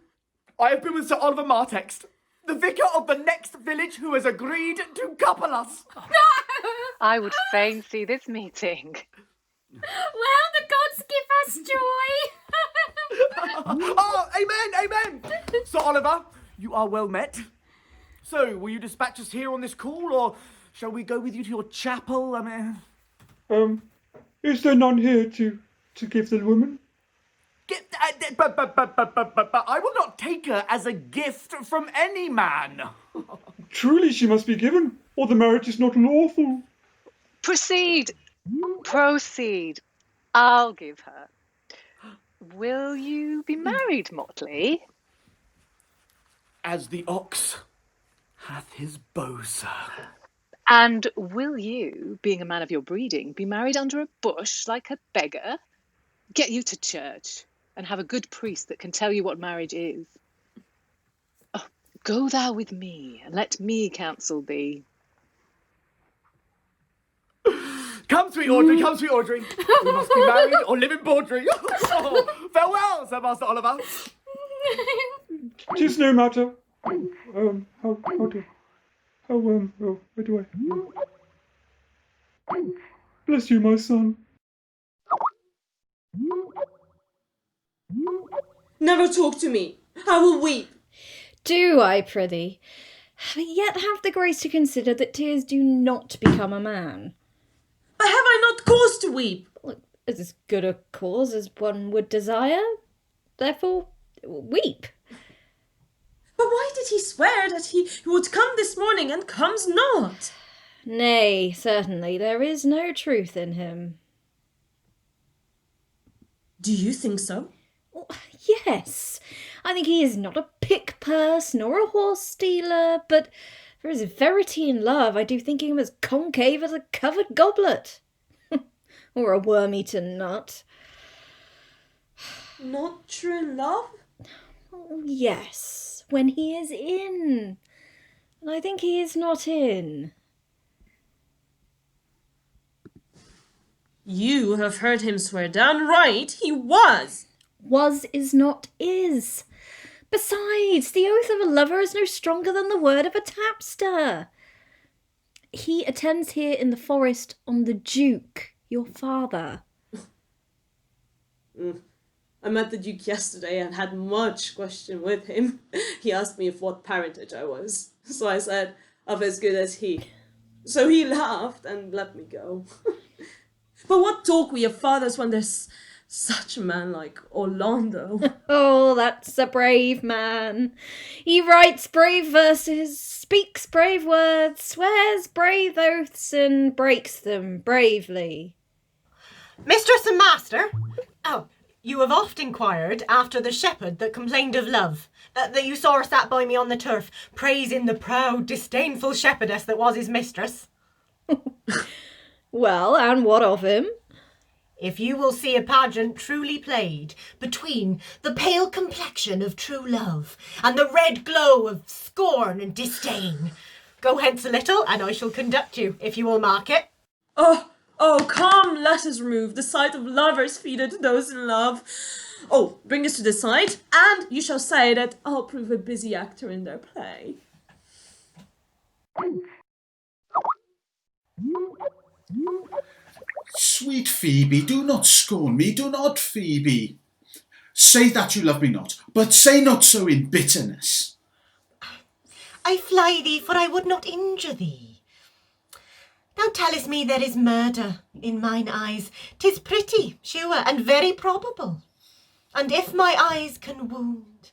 I have been with Sir Oliver Martext, the vicar of the next village, who has agreed to couple us. I would fain see this meeting. Well, the gods give us joy. Oh, amen, amen. Sir Oliver, you are well met. So, will you dispatch us here on this call, or shall we go with you to your chapel? Is there none here to give the woman? But I will not take her as a gift from any man. Truly she must be given, or the marriage is not lawful. Proceed. I'll give her. Will you be married, Motley? As the ox hath his bow, sir. And will you, being a man of your breeding, be married under a bush like a beggar? Get you to church, and have a good priest that can tell you what marriage is. Oh, go thou with me, and let me counsel thee. Come, sweet Audrey, come, sweet Audrey. We must be married or live in Bawdry. Oh, farewell, Sir Master Oliver. 'Tis no matter. Where do I? Bless you, my son. Never talk to me. I will weep. Do I, prithee? Yet have the grace to consider that tears do not become a man. But have I not cause to weep? Look, as good a cause as one would desire. Therefore, weep. But why did he swear that he would come this morning and comes not? Nay, certainly, there is no truth in him. Do you think so? Well, yes, I think he is not a pick-purse nor a horse-stealer, but for his verity in love, I do think him as concave as a covered goblet. Or a worm-eaten nut. Not true in love? Oh, yes, when he is in. And I think he is not in. You have heard him swear downright he was. Was is not is. Besides, the oath of a lover is no stronger than the word of a tapster. He attends here in the forest on the Duke, your father. I met the Duke yesterday and had much question with him. He asked me of what parentage I was. So I said, of as good as he. So he laughed and let me go. But what talk we of fathers when there's such a man like Orlando? Oh, that's a brave man. He writes brave verses, speaks brave words, swears brave oaths, and breaks them bravely. Mistress and master? Oh, you have oft inquired after the shepherd that complained of love, that you saw sat by me on the turf, praising the proud, disdainful shepherdess that was his mistress. Well, and what of him? If you will see a pageant truly played between the pale complexion of true love and the red glow of scorn and disdain, go hence a little and I shall conduct you, if you will mark it. Oh, come, let us remove the sight of lovers feeded to those in love. Oh, bring us to the side, and you shall say that I'll prove a busy actor in their play. Sweet Phoebe, do not scorn me, do not, Phoebe. Say that you love me not, but say not so in bitterness. I fly thee, for I would not injure thee. Thou tellest me there is murder in mine eyes. 'Tis pretty, sure, and very probable. and if my eyes can wound,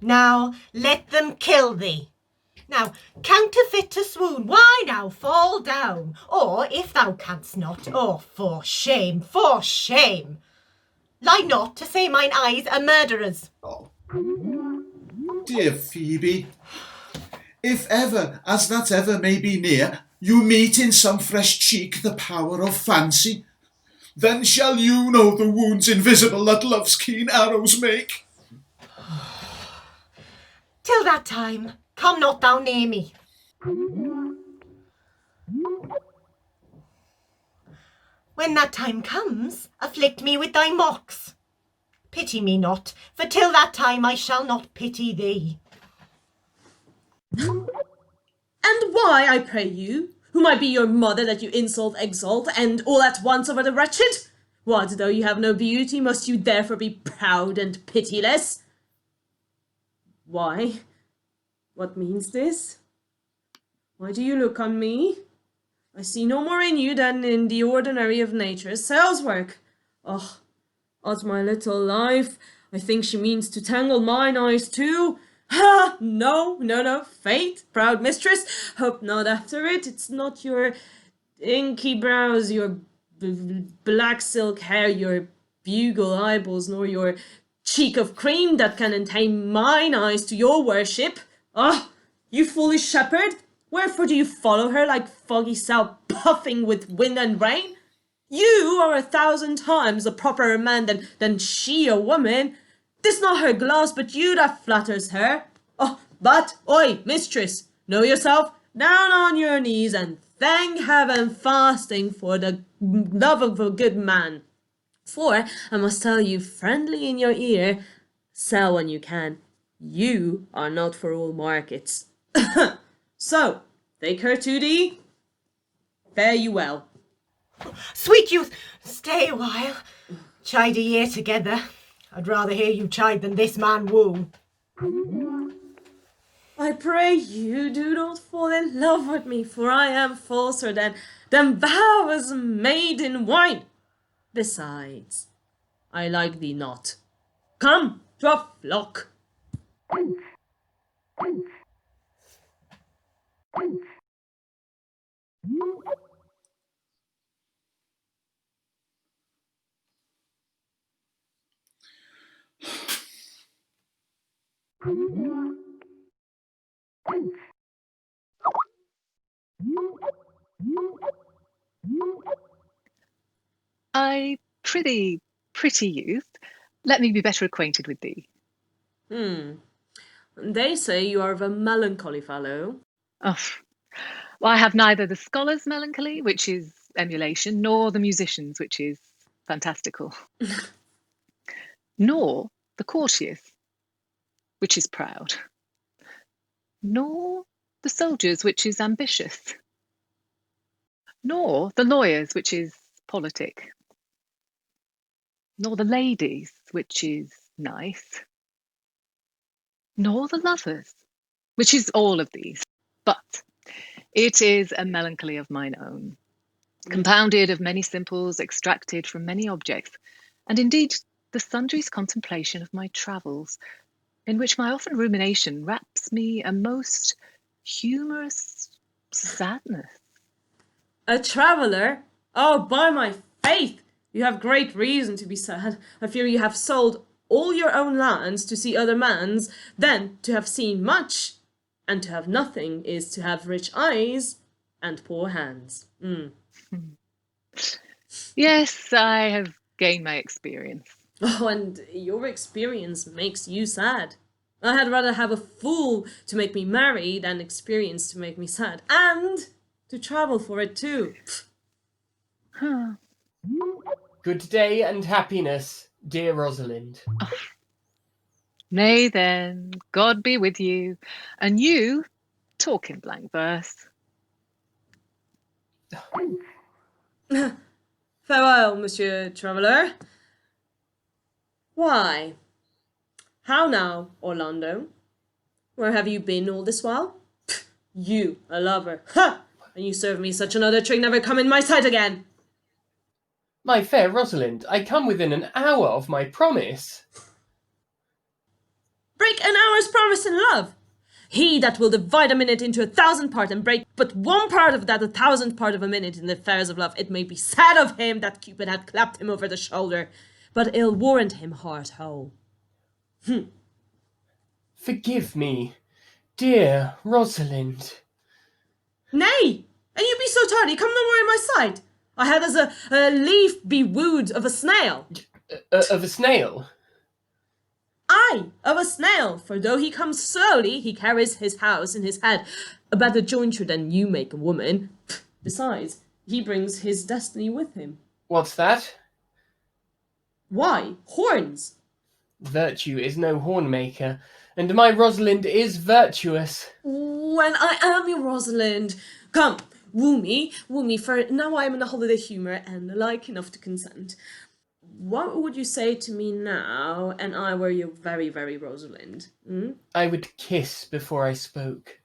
now let them kill thee. Now, counterfeit to swoon, why now fall down? Or, if thou canst not, oh, for shame, for shame! Lie not to say mine eyes are murderers. Oh, dear Phoebe, if ever, as that ever may be near, you meet in some fresh cheek the power of fancy, then shall you know the wounds invisible that love's keen arrows make. Till that time, come not thou near me. When that time comes, afflict me with thy mocks. Pity me not, for till that time I shall not pity thee. And why, I pray you, whom I be your mother that you insult, exalt, and all at once over the wretched? What, though you have no beauty, must you therefore be proud and pitiless? Why? What means this? Why do you look on me? I see no more in you than in the ordinary of nature's sales work. Oh, odds my little life, I think she means to tangle mine eyes too. Ha! No, fate, proud mistress, hope not after it. It's not your inky brows, your black silk hair, your bugle eyeballs, nor your cheek of cream that can attain mine eyes to your worship. Ah, you foolish shepherd, wherefore do you follow her like foggy sow puffing with wind and rain? You are 1,000 times a properer man than she a woman. 'Tis not her gloves, but you that flatters her. Oh, but, oi, mistress, know yourself, down on your knees and thank heaven fasting for the love of a good man. For, I must tell you friendly in your ear, sell when you can. You are not for all markets. So, take her to thee. Fare you well. Sweet youth, stay a while. Chide a year together. I'd rather hear you chide than this man woo. I pray you do not fall in love with me, for I am falser than vows made in wine. Besides, I like thee not. Come to a flock. I prithee, pretty youth, let me be better acquainted with thee. They say you are of a melancholy fellow. Oh, well, I have neither the scholar's melancholy, which is emulation, nor the musician's, which is fantastical, nor the courtier's, which is proud, nor the soldier's, which is ambitious, nor the lawyer's, which is politic, nor the lady's, which is nice, nor the lover's, which is all of these. But it is a melancholy of mine own, compounded of many simples extracted from many objects, and indeed the sundry's contemplation of my travels, in which my often rumination wraps me a most humorous sadness. A traveller? Oh, by my faith! You have great reason to be sad. I fear you have sold all your own lands to see other man's, then to have seen much, and to have nothing is to have rich eyes and poor hands. Yes, I have gained my experience. Oh, and your experience makes you sad. I had rather have a fool to make me merry than experience to make me sad, and to travel for it too. Good day and happiness, dear Rosalind. Nay then, God be with you, and you talk in blank verse. Farewell, Monsieur Traveller. Why? How now, Orlando? Where have you been all this while? You, a lover. Ha! And you serve me such another trick, never come in my sight again. My fair Rosalind, I come within an hour of my promise. Break an hour's promise in love? He that will divide a minute into 1,000 parts and break but one part of that 1,000th part of a minute in the affairs of love, it may be said of him that Cupid had clapped him over the shoulder, but ill warrant him heart whole. Forgive me, dear Rosalind. Nay, and you be so tardy, come no more in my sight. I had as a leaf be wooed of a snail. Of a snail? Aye, of a snail, for though he comes slowly, he carries his house in his head, a better jointure than you make a woman. Besides, he brings his destiny with him. What's that? Why, horns. Virtue is no hornmaker, and my Rosalind is virtuous. When I am your Rosalind. Come, woo me, for now I am in a holiday humour and like enough to consent. What would you say to me now, and I were your very, very Rosalind? I would kiss before I spoke.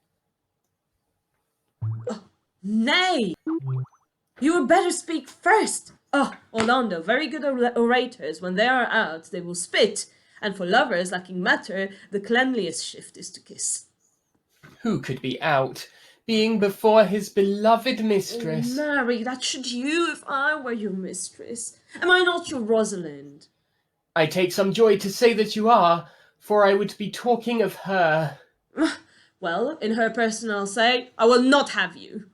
Oh, nay! You had better speak first. Oh, Orlando, very good orators, when they are out, they will spit, and for lovers lacking matter, the cleanliest shift is to kiss. Who could be out, being before his beloved mistress? Mary, that should you if I were your mistress. Am I not your Rosalind? I take some joy to say that you are, for I would be talking of her. Well, in her person I'll say, I will not have you.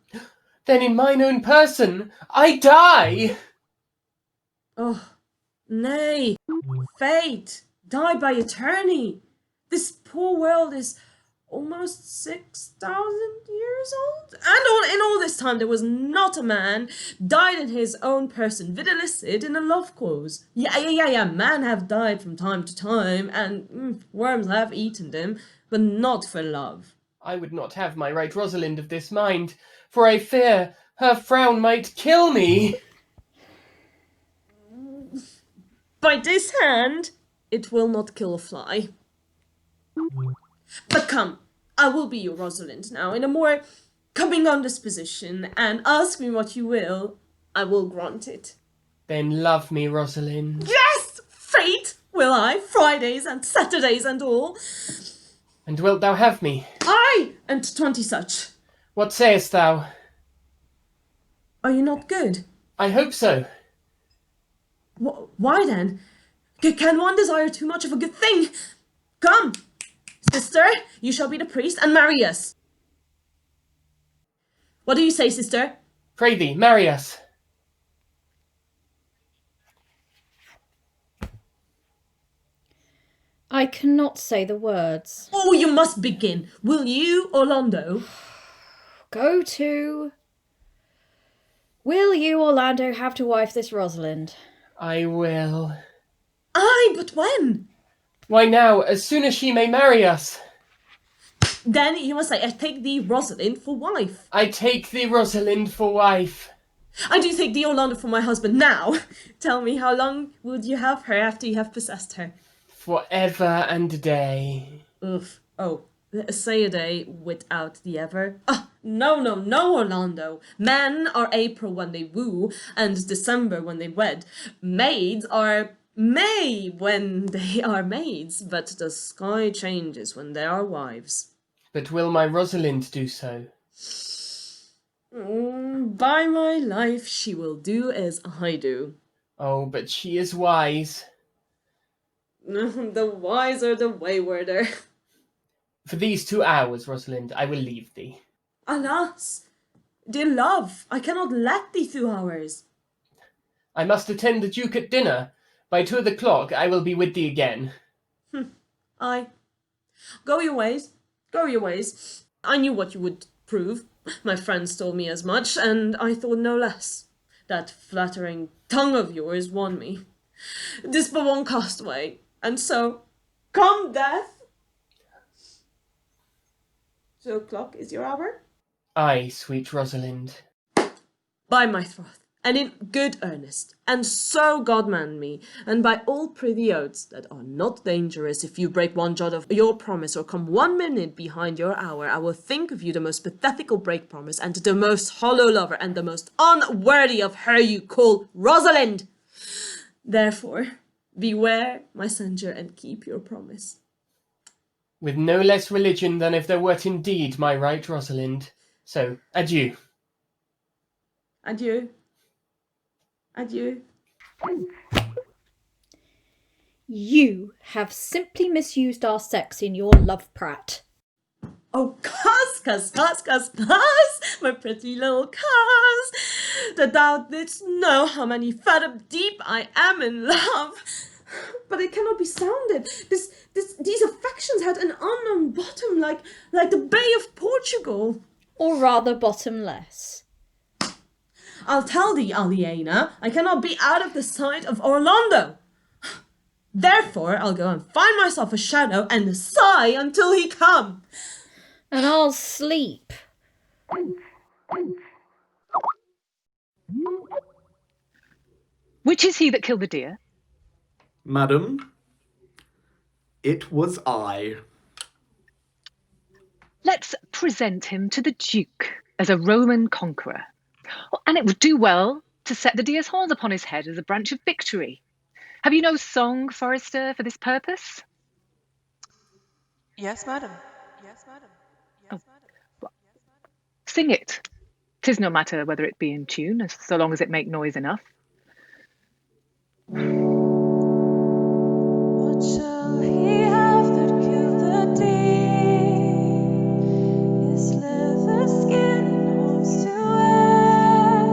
Then in mine own person, I die! Oh, nay, fate, die by attorney. This poor world is almost 6,000 years old? And in all this time there was not a man died in his own person, videlicet in a love cause. Yeah, men have died from time to time, and worms have eaten them, but not for love. I would not have my right Rosalind of this mind, for I fear her frown might kill me. By this hand, it will not kill a fly. But come, I will be your Rosalind now, in a more coming on disposition, and ask me what you will, I will grant it. Then love me, Rosalind. Yes! Fate! Will I, Fridays and Saturdays and all. And wilt thou have me? Aye, and 20 such. What sayest thou? Are you not good? I hope so. Why then? Can one desire too much of a good thing? Come, sister, you shall be the priest and marry us. What do you say, sister? Pray thee, marry us. I cannot say the words. Oh, you must begin. Will you, Orlando? Go to... Will you, Orlando, have to wife this Rosalind? I will. Aye, but when? Why now, as soon as she may marry us. Then you must say, I take thee, Rosalind, for wife. I take thee, Rosalind, for wife. I do take thee, Orlando, for my husband now. Tell me, how long would you have her after you have possessed her? Forever and a day. Oof. Oh, say a day without the ever. Ah, no, Orlando. Men are April when they woo, and December when they wed. Maids are May when they are maids, but the sky changes when they are wives. But will my Rosalind do so? By my life, she will do as I do. Oh, but she is wise. The wiser, the waywarder. For these 2 hours, Rosalind, I will leave thee. Alas, dear love, I cannot let thee 2 hours. I must attend the Duke at dinner. By 2 o'clock I will be with thee again. Aye. Go your ways. I knew what you would prove. My friends told me as much, and I thought no less. That flattering tongue of yours won me. This but one castaway, and so, come death! 2 o'clock is your hour? Aye, sweet Rosalind. By my troth, and in good earnest, and so God man me, and by all prithy oaths that are not dangerous, if you break one jot of your promise, or come 1 minute behind your hour, I will think of you the most pathetical break promise, and the most hollow lover, and the most unworthy of her you call Rosalind. Therefore, beware, my messenger, and keep your promise. With no less religion than if thou wert indeed my right Rosalind. So, adieu. Adieu. Adieu. You have simply misused our sex in your love prat. Oh, cuss, my pretty little cuss, that thou didst know how many fathom deep I am in love. But it cannot be sounded. These affections had an unknown bottom, like the Bay of Portugal. Or rather bottomless. I'll tell thee, Aliena, I cannot be out of the sight of Orlando. Therefore, I'll go and find myself a shadow and sigh until he come. And I'll sleep. Which is he that killed the deer? Madam, it was I. Let's present him to the Duke as a Roman conqueror. And it would do well to set the deer's horns upon his head as a branch of victory. Have you no song, Forester, for this purpose? Yes, madam. Yes, madam. Yes, madam. Sing it. 'Tis no matter whether it be in tune, so long as it make noise enough. What shall he have that killed the deer? His leather skin and horns to wear.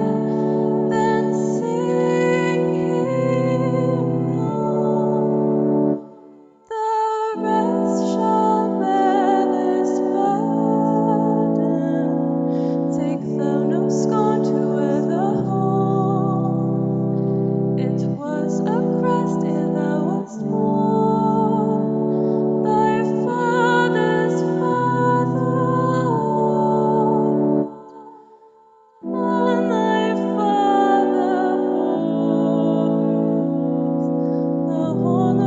Then sing him home. The rest shall bear this burden. Take thou no scorn to wear the horn. It was a crest ere thou wast born. Thy father's father on thy father holds. The horn,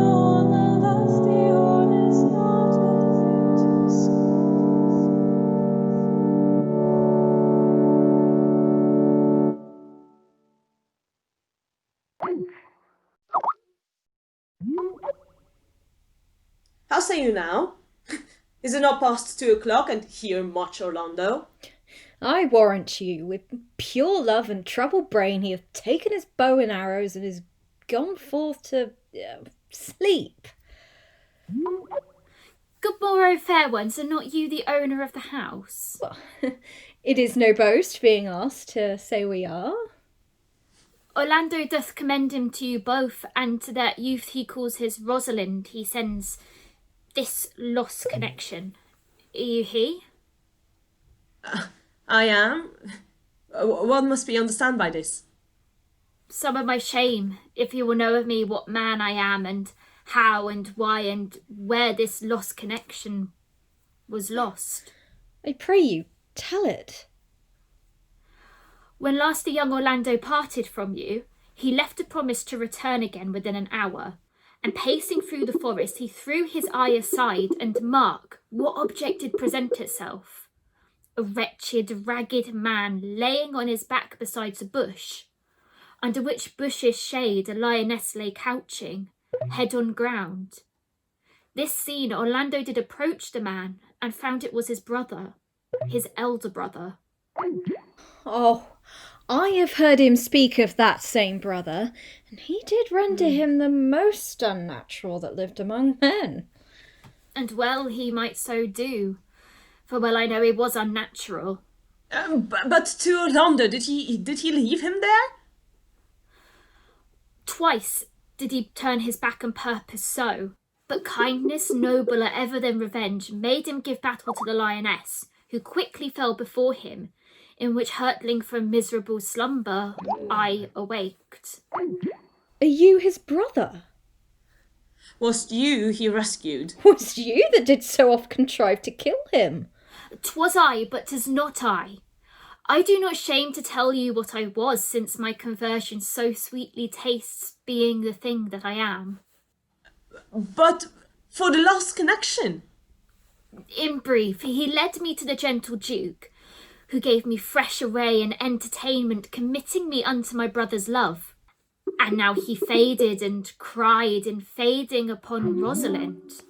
the lusty horn is not a thing to scorn. How say you now? Is it not past 2 o'clock, and here much Orlando? I warrant you, with pure love and troubled brain, he hath taken his bow and arrows and is gone forth to sleep. Good morrow, fair ones, are not you the owner of the house? Well, it is no boast being asked to say we are. Orlando doth commend him to you both, and to that youth he calls his Rosalind he sends this lost connection. Are you he? I am. What must we understand by this? Some of my shame, if you will know of me what man I am, and how and why and where this lost connection was lost. I pray you, tell it. When last the young Orlando parted from you, he left a promise to return again within an hour, and pacing through the forest he threw his eye aside, and mark, what object did present itself? A wretched, ragged man laying on his back beside a bush, under which bush's shade a lioness lay couching, head on ground. This seen, Orlando did approach the man, and found it was his brother, his elder brother. Oh, I have heard him speak of that same brother, and he did render him the most unnatural that lived among men. And well he might so do, for well I know he was unnatural. But to Orlando, did he leave him there? Twice did he turn his back on purpose so, but kindness nobler ever than revenge made him give battle to the lioness, who quickly fell before him, in which hurtling from miserable slumber I awaked. Are you his brother? Was you he rescued? Was you that did so oft contrive to kill him? 'Twas I, but 'tis not I. I do not shame to tell you what I was, since my conversion so sweetly tastes being the thing that I am. But for the lost connection? In brief, he led me to the gentle Duke, who gave me fresh array and entertainment, committing me unto my brother's love. And now he faded and cried in fading upon Rosalind.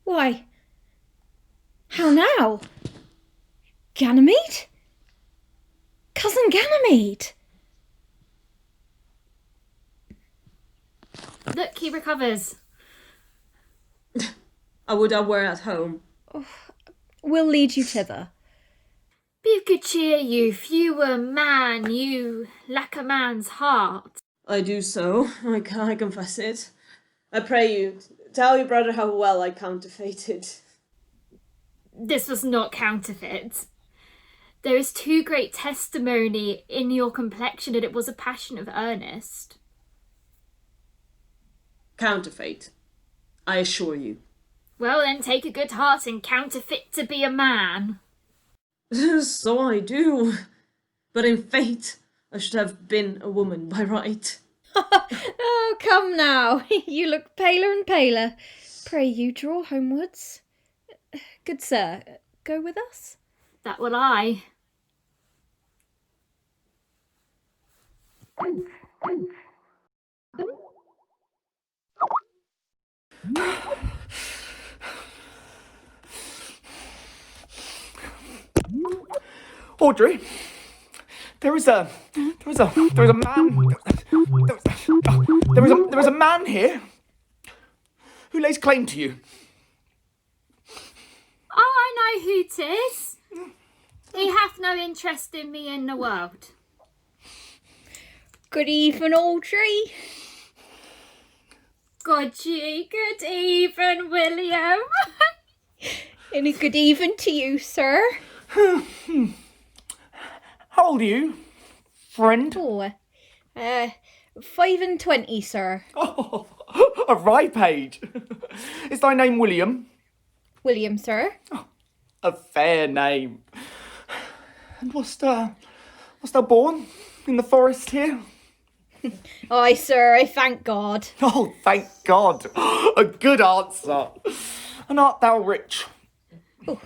Why, how now? Ganymede? Cousin Ganymede? Look, he recovers. I would I were at home. We'll lead you thither. Be of good cheer, youth. You were man, you lack a man's heart. I do so. I confess it. I pray you, tell your brother how well I counterfeited. This was not counterfeit. There is too great testimony in your complexion that it was a passion of earnest. Counterfeit, I assure you. Well, then take a good heart and counterfeit to be a man. So I do. But in fate, I should have been a woman by right. Oh, come now. You look paler and paler. Pray you draw homewards. Good sir, go with us? That will I. Audrey, there is a man here who lays claim to you. Oh, I know who 'tis. He hath no interest in me in the world. Good even, Audrey. Good even, William. And a good even to you, sir. How old are you, friend? Oh, 25, sir. Oh, a ripe age. Is thy name William? William, sir. Oh, a fair name. And wast thou born in the forest here? Aye, sir, I thank God. Oh, thank God. A good answer. And art thou rich? Oh,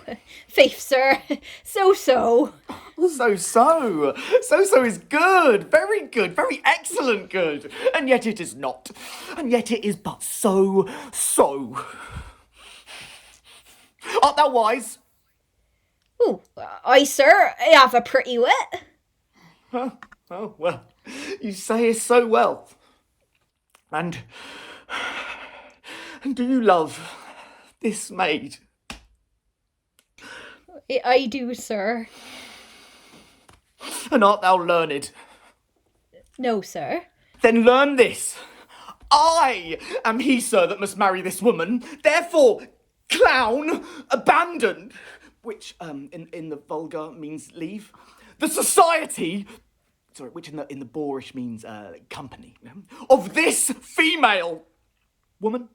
faith, sir. So. So is good, very excellent good. And yet it is not. And yet it is but so. Art thou wise? Oh, aye, sir, I have a pretty wit. Oh, well, you say it so well. And do you love this maid? I do, sir. And art thou learned? No, sir. Then learn this. I am he, sir, that must marry this woman. Therefore, clown, abandoned, which in the vulgar means leave. The society, which in the boorish means company, of this female woman,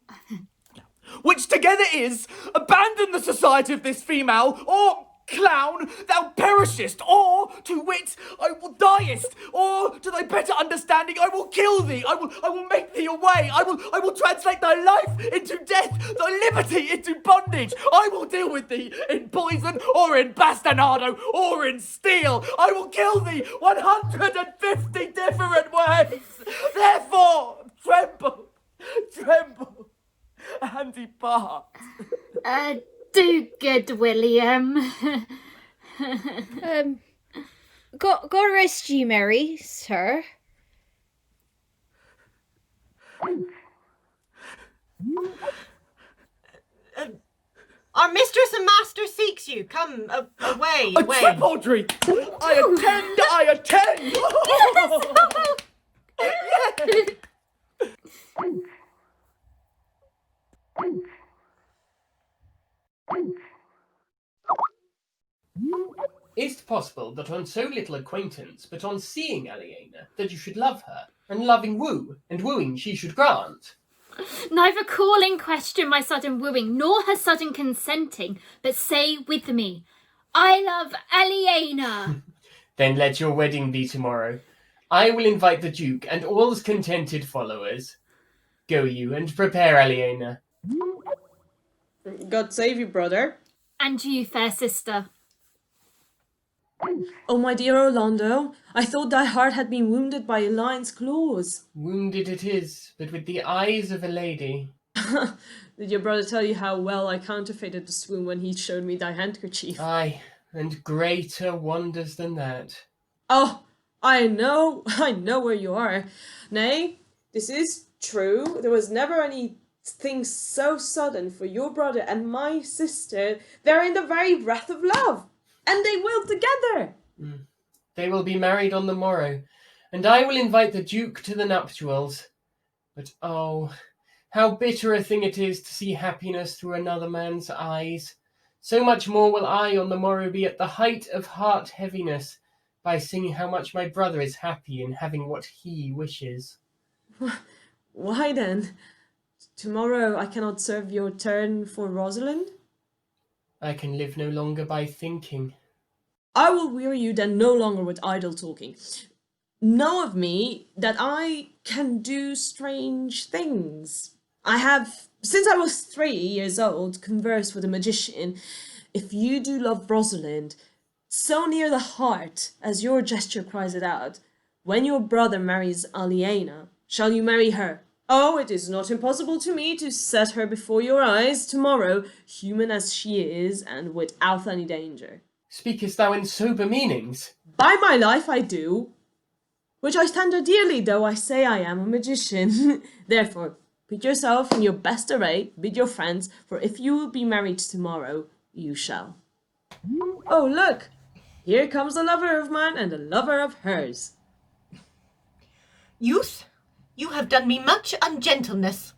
which together is abandon the society of this female, or clown, thou perishest, or to wit, I will diest, or to thy better understanding, I will kill thee, I will make thee away, I will translate thy life into death, thy liberty into bondage, I will deal with thee in poison, or in bastinado, or in steel, I will kill thee 150 different ways, therefore, tremble, and depart. Do good, William. God rest ye merry, sir. Our mistress and master seeks you. Come away. A trip, Audrey! I attend! Is it possible that on so little acquaintance, but on seeing Aliena, that you should love her, and loving woo, and wooing she should grant? Neither call in question my sudden wooing, nor her sudden consenting, but say with me, I love Aliena. Then let your wedding be tomorrow. I will invite the Duke and all his contented followers. Go you, and prepare Aliena. God save you, brother. And you, fair sister. Oh, my dear Orlando, I thought thy heart had been wounded by a lion's claws. Wounded it is, but with the eyes of a lady. Did your brother tell you how well I counterfeited the swoon when he showed me thy handkerchief? Aye, and greater wonders than that. Oh, I know where you are. Nay, this is true. There was never anything so sudden for your brother and my sister. They're in the very breath of love, and they will together. They will be married on the morrow, and I will invite the Duke to the nuptials. But oh, how bitter a thing it is to see happiness through another man's eyes. So much more will I on the morrow be at the height of heart heaviness by seeing how much my brother is happy in having what he wishes. Why then? Tomorrow I cannot serve your turn for Rosalind? I can live no longer by thinking. I will weary you then no longer with idle talking. Know of me that I can do strange things. I have, since I was 3 years old, conversed with a magician. If you do love Rosalind, so near the heart as your gesture cries it out, when your brother marries Aliena, shall you marry her? Oh, it is not impossible to me to set her before your eyes tomorrow, human as she is, and without any danger. Speakest thou in sober meanings? By my life I do, which I stand dearly, though I say I am a magician. Therefore, put yourself in your best array, bid your friends, for if you will be married tomorrow, you shall. Oh, look! Here comes a lover of mine and a lover of hers. Youth, you have done me much ungentleness.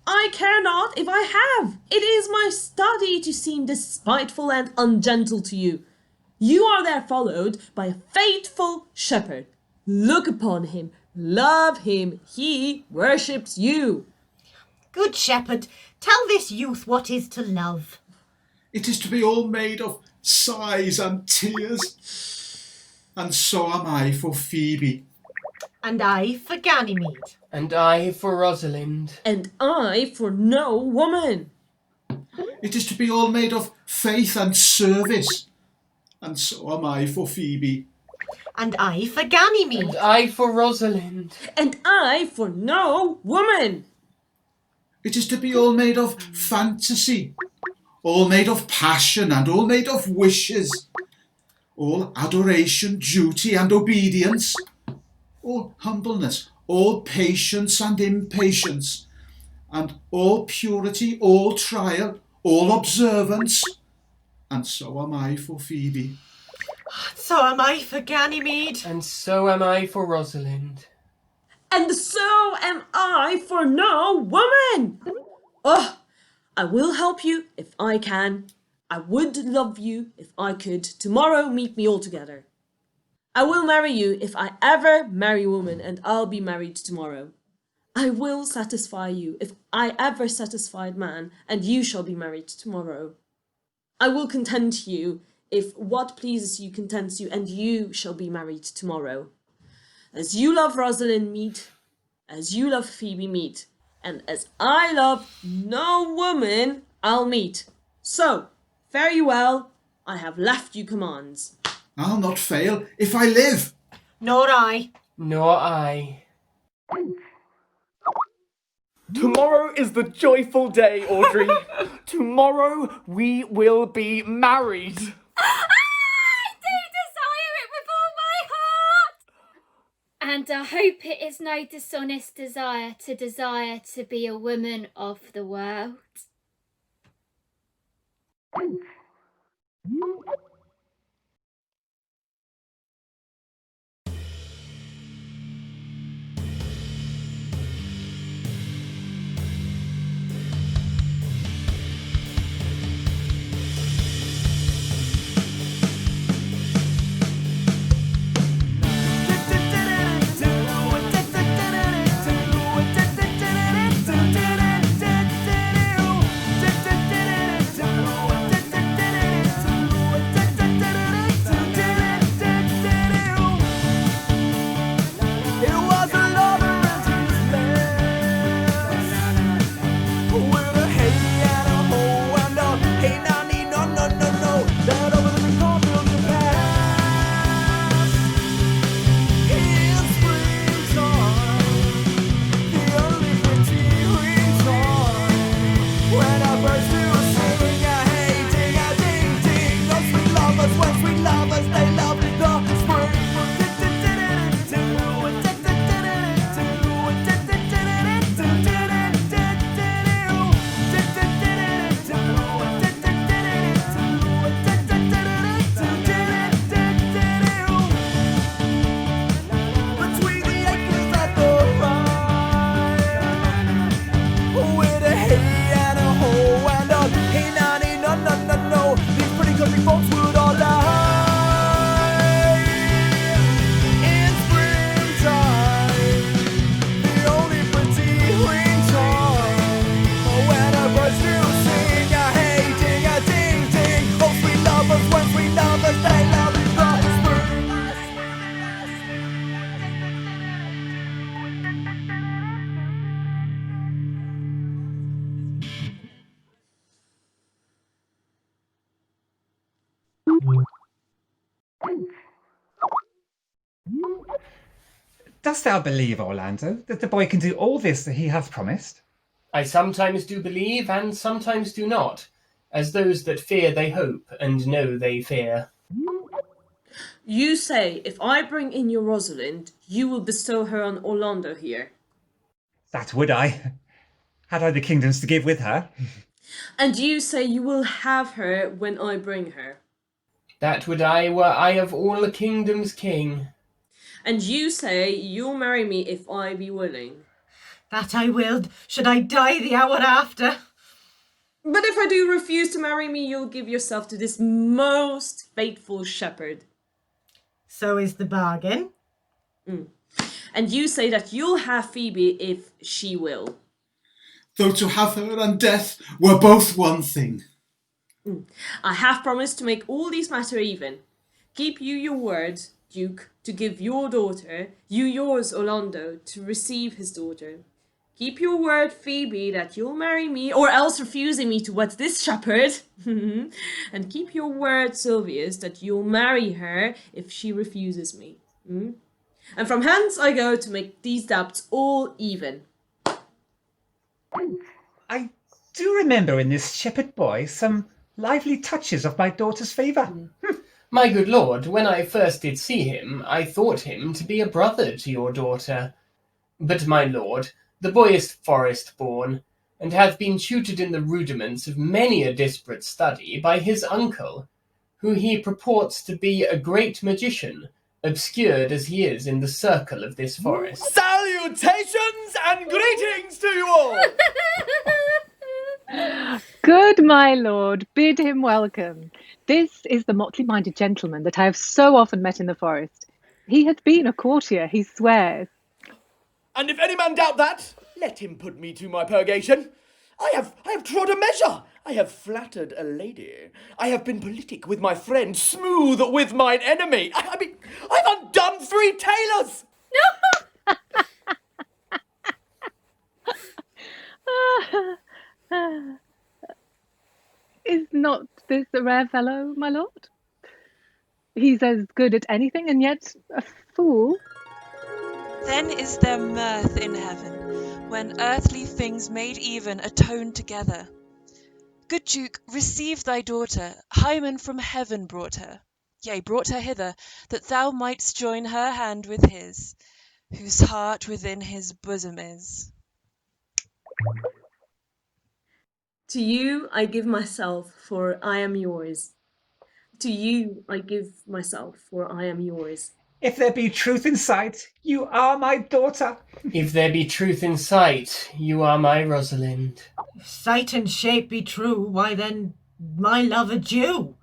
I care not if I have. It is my study to seem despiteful and ungentle to you. You are there followed by a faithful shepherd. Look upon him, love him, he worships you. Good shepherd, tell this youth what is to love. It is to be all made of sighs and tears. And so am I for Phoebe. And I for Ganymede. And I for Rosalind. And I for no woman. It is to be all made of faith and service. And so am I for Phoebe. And I for Ganymede. And I for Rosalind. And I for no woman. It is to be all made of fantasy, all made of passion and all made of wishes, all adoration, duty and obedience, all humbleness, all patience and impatience, and all purity, all trial, all observance. And so am I for Phoebe. So am I for Ganymede. And so am I for Rosalind. And so am I for no woman. Oh, I will help you if I can. I would love you if I could. Tomorrow meet me all together. I will marry you if I ever marry a woman, and I'll be married tomorrow. I will satisfy you if I ever satisfied man, and you shall be married tomorrow. I will content you if what pleases you contents you, and you shall be married tomorrow. As you love Rosalind, meet, as you love Phoebe, meet, and as I love no woman, I'll meet. So, fare you well, I have left you commands. I'll not fail if I live. Nor I. Nor I. Tomorrow is the joyful day, Audrey. Tomorrow we will be married. I do desire it with all my heart! And I hope it is no dishonest desire to be a woman of the world. Dost thou believe, Orlando, that the boy can do all this that he hath promised? I sometimes do believe, and sometimes do not, as those that fear they hope, and know they fear. You say, if I bring in your Rosalind, you will bestow her on Orlando here. That would I, had I the kingdoms to give with her. And you say you will have her when I bring her. That would I, were I of all the kingdoms king. And you say you'll marry me if I be willing. That I will, should I die the hour after. But if I do refuse to marry me, you'll give yourself to this most faithful shepherd. So is the bargain. And you say that you'll have Phoebe if she will. Though to have her and death were both one thing. I have promised to make all these matter even. Keep you your word, Duke, to give your daughter, you yours, Orlando, to receive his daughter. Keep your word, Phoebe, that you'll marry me, or else refusing me to wed this shepherd. And keep your word, Silvius, that you'll marry her if she refuses me. And from hence I go to make these debts all even. I do remember in this shepherd boy some lively touches of my daughter's favour. My good lord, when I first did see him, I thought him to be a brother to your daughter. But, my lord, the boy is forest born, and hath been tutored in the rudiments of many a disparate study by his uncle, who he purports to be a great magician, obscured as he is in the circle of this forest. Salutations and greetings to you all! Good my lord, bid him welcome. This is the motley-minded gentleman that I have so often met in the forest. He hath been a courtier, he swears. And if any man doubt that, let him put me to my purgation. I have trod a measure. I have flattered a lady. I have been politic with my friend, smooth with mine enemy. I mean, I've undone 3 tailors. Is not this a rare fellow, my lord? He's as good at anything and yet a fool. Then is there mirth in heaven, when earthly things made even atone together. Good Duke, receive thy daughter. Hymen from heaven brought her, yea, brought her hither, that thou mightst join her hand with his, whose heart within his bosom is. To you I give myself, for I am yours. To you I give myself, for I am yours. If there be truth in sight, you are my daughter. If there be truth in sight, you are my Rosalind. If sight and shape be true, why then, my love adieu.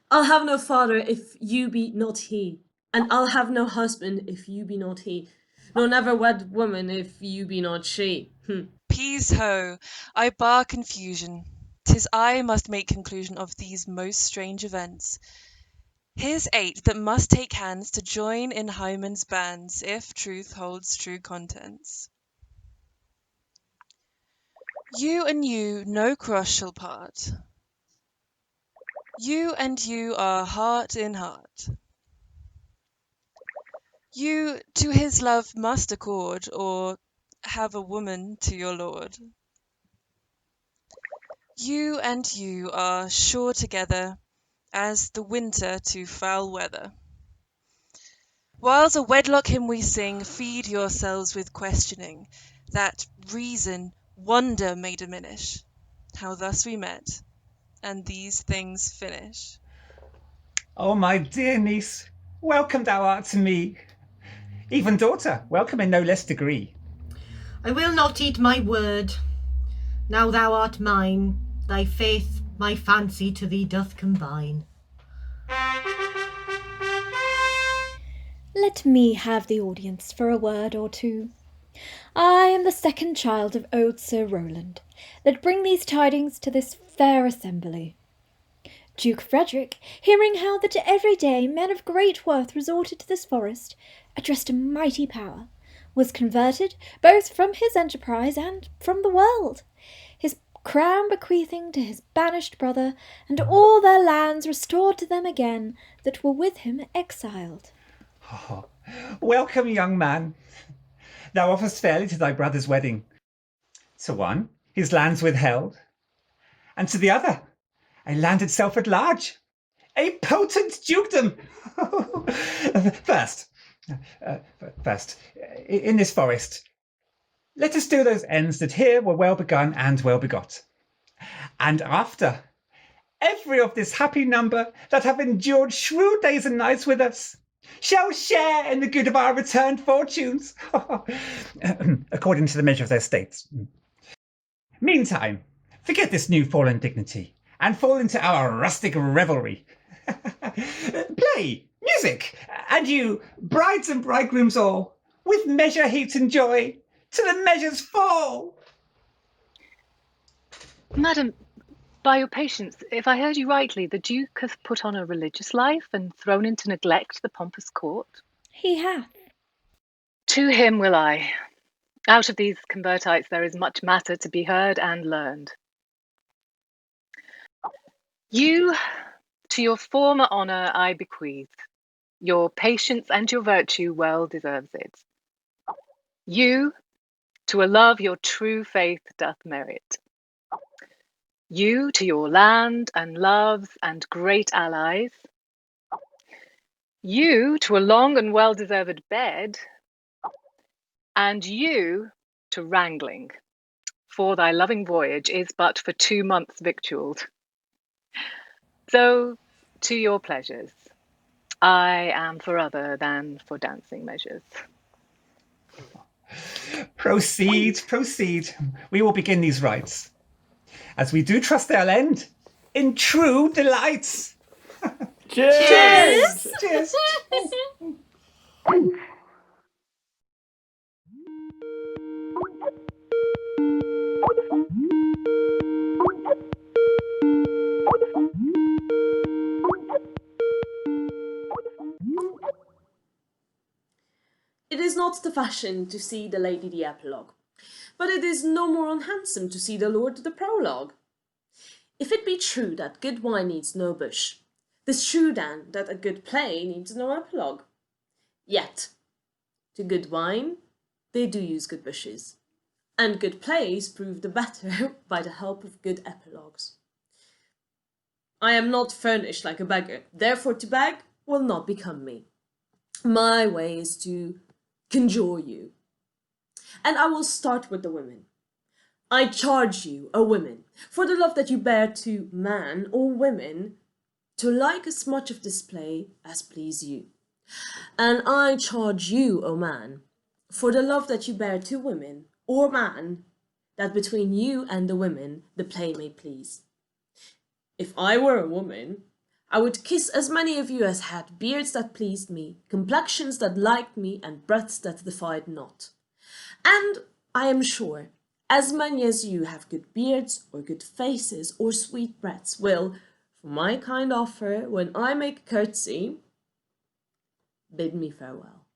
I'll have no father if you be not he, and I'll have no husband if you be not he, nor never wed woman if you be not she. Peace ho, I bar confusion. 'Tis I must make conclusion of these most strange events. Here's 8 that must take hands to join in Hymen's bands, if truth holds true contents. You and you no cross shall part. You and you are heart in heart. You to his love must accord, or have a woman to your lord. You and you are sure together as the winter to foul weather. Whiles a wedlock hymn we sing, feed yourselves with questioning, that reason, wonder may diminish, how thus we met, and these things finish. Oh, my dear niece, welcome thou art to me. Even daughter, welcome in no less degree. I will not eat my word. Now thou art mine, thy faith my fancy to thee doth combine. Let me have the audience for a word or two. I am the second child of old Sir Rowland, that bring these tidings to this fair assembly. Duke Frederick, hearing how that every day men of great worth resorted to this forest, addressed a mighty power, was converted both from his enterprise and from the world, his crown bequeathing to his banished brother, and all their lands restored to them again that were with him exiled. Oh, welcome, young man. Thou offerest fairly to thy brother's wedding. To one, his lands withheld, and to the other, a land itself at large, a potent dukedom. First, in this forest, let us do those ends that here were well begun and well begot. And after, every of this happy number that have endured shrewd days and nights with us shall share in the good of our returned fortunes, according to the measure of their states. Meantime, forget this new fallen dignity, and fall into our rustic revelry. Play, music, and you, brides and bridegrooms all, with measure, heat, and joy, to the measures fall. Madam, by your patience, if I heard you rightly, the Duke hath put on a religious life and thrown into neglect the pompous court. He hath. To him will I. Out of these convertites there is much matter to be heard and learned. You, to your former honour I bequeath. Your patience and your virtue well deserves it. You, to a love your true faith doth merit. You, to your land and loves and great allies. You, to a long and well-deserved bed. And you, to wrangling, for thy loving voyage is but for 2 months victualled. So, to your pleasures, I am for other than for dancing measures. Proceed, proceed. We will begin these rites, as we do trust they'll end in true delights. Cheers! Cheers! It is not the fashion to see the lady the epilogue, but it is no more unhandsome to see the lord the prologue. If it be true that good wine needs no bush, 'tis true then that a good play needs no epilogue. Yet, to good wine, they do use good bushes, and good plays prove the better by the help of good epilogues. I am not furnished like a beggar, therefore to beg will not become me. My way is to conjure you. And I will start with the women. I charge you, O women, for the love that you bear to man or women, to like as much of display as please you. And I charge you, O man, for the love that you bear to women or man, that between you and the women the play may please. If I were a woman, I would kiss as many of you as had beards that pleased me, complexions that liked me, and breaths that defied not. And I am sure, as many as you have good beards, or good faces, or sweet breaths, will, for my kind offer, when I make curtsy, bid me farewell.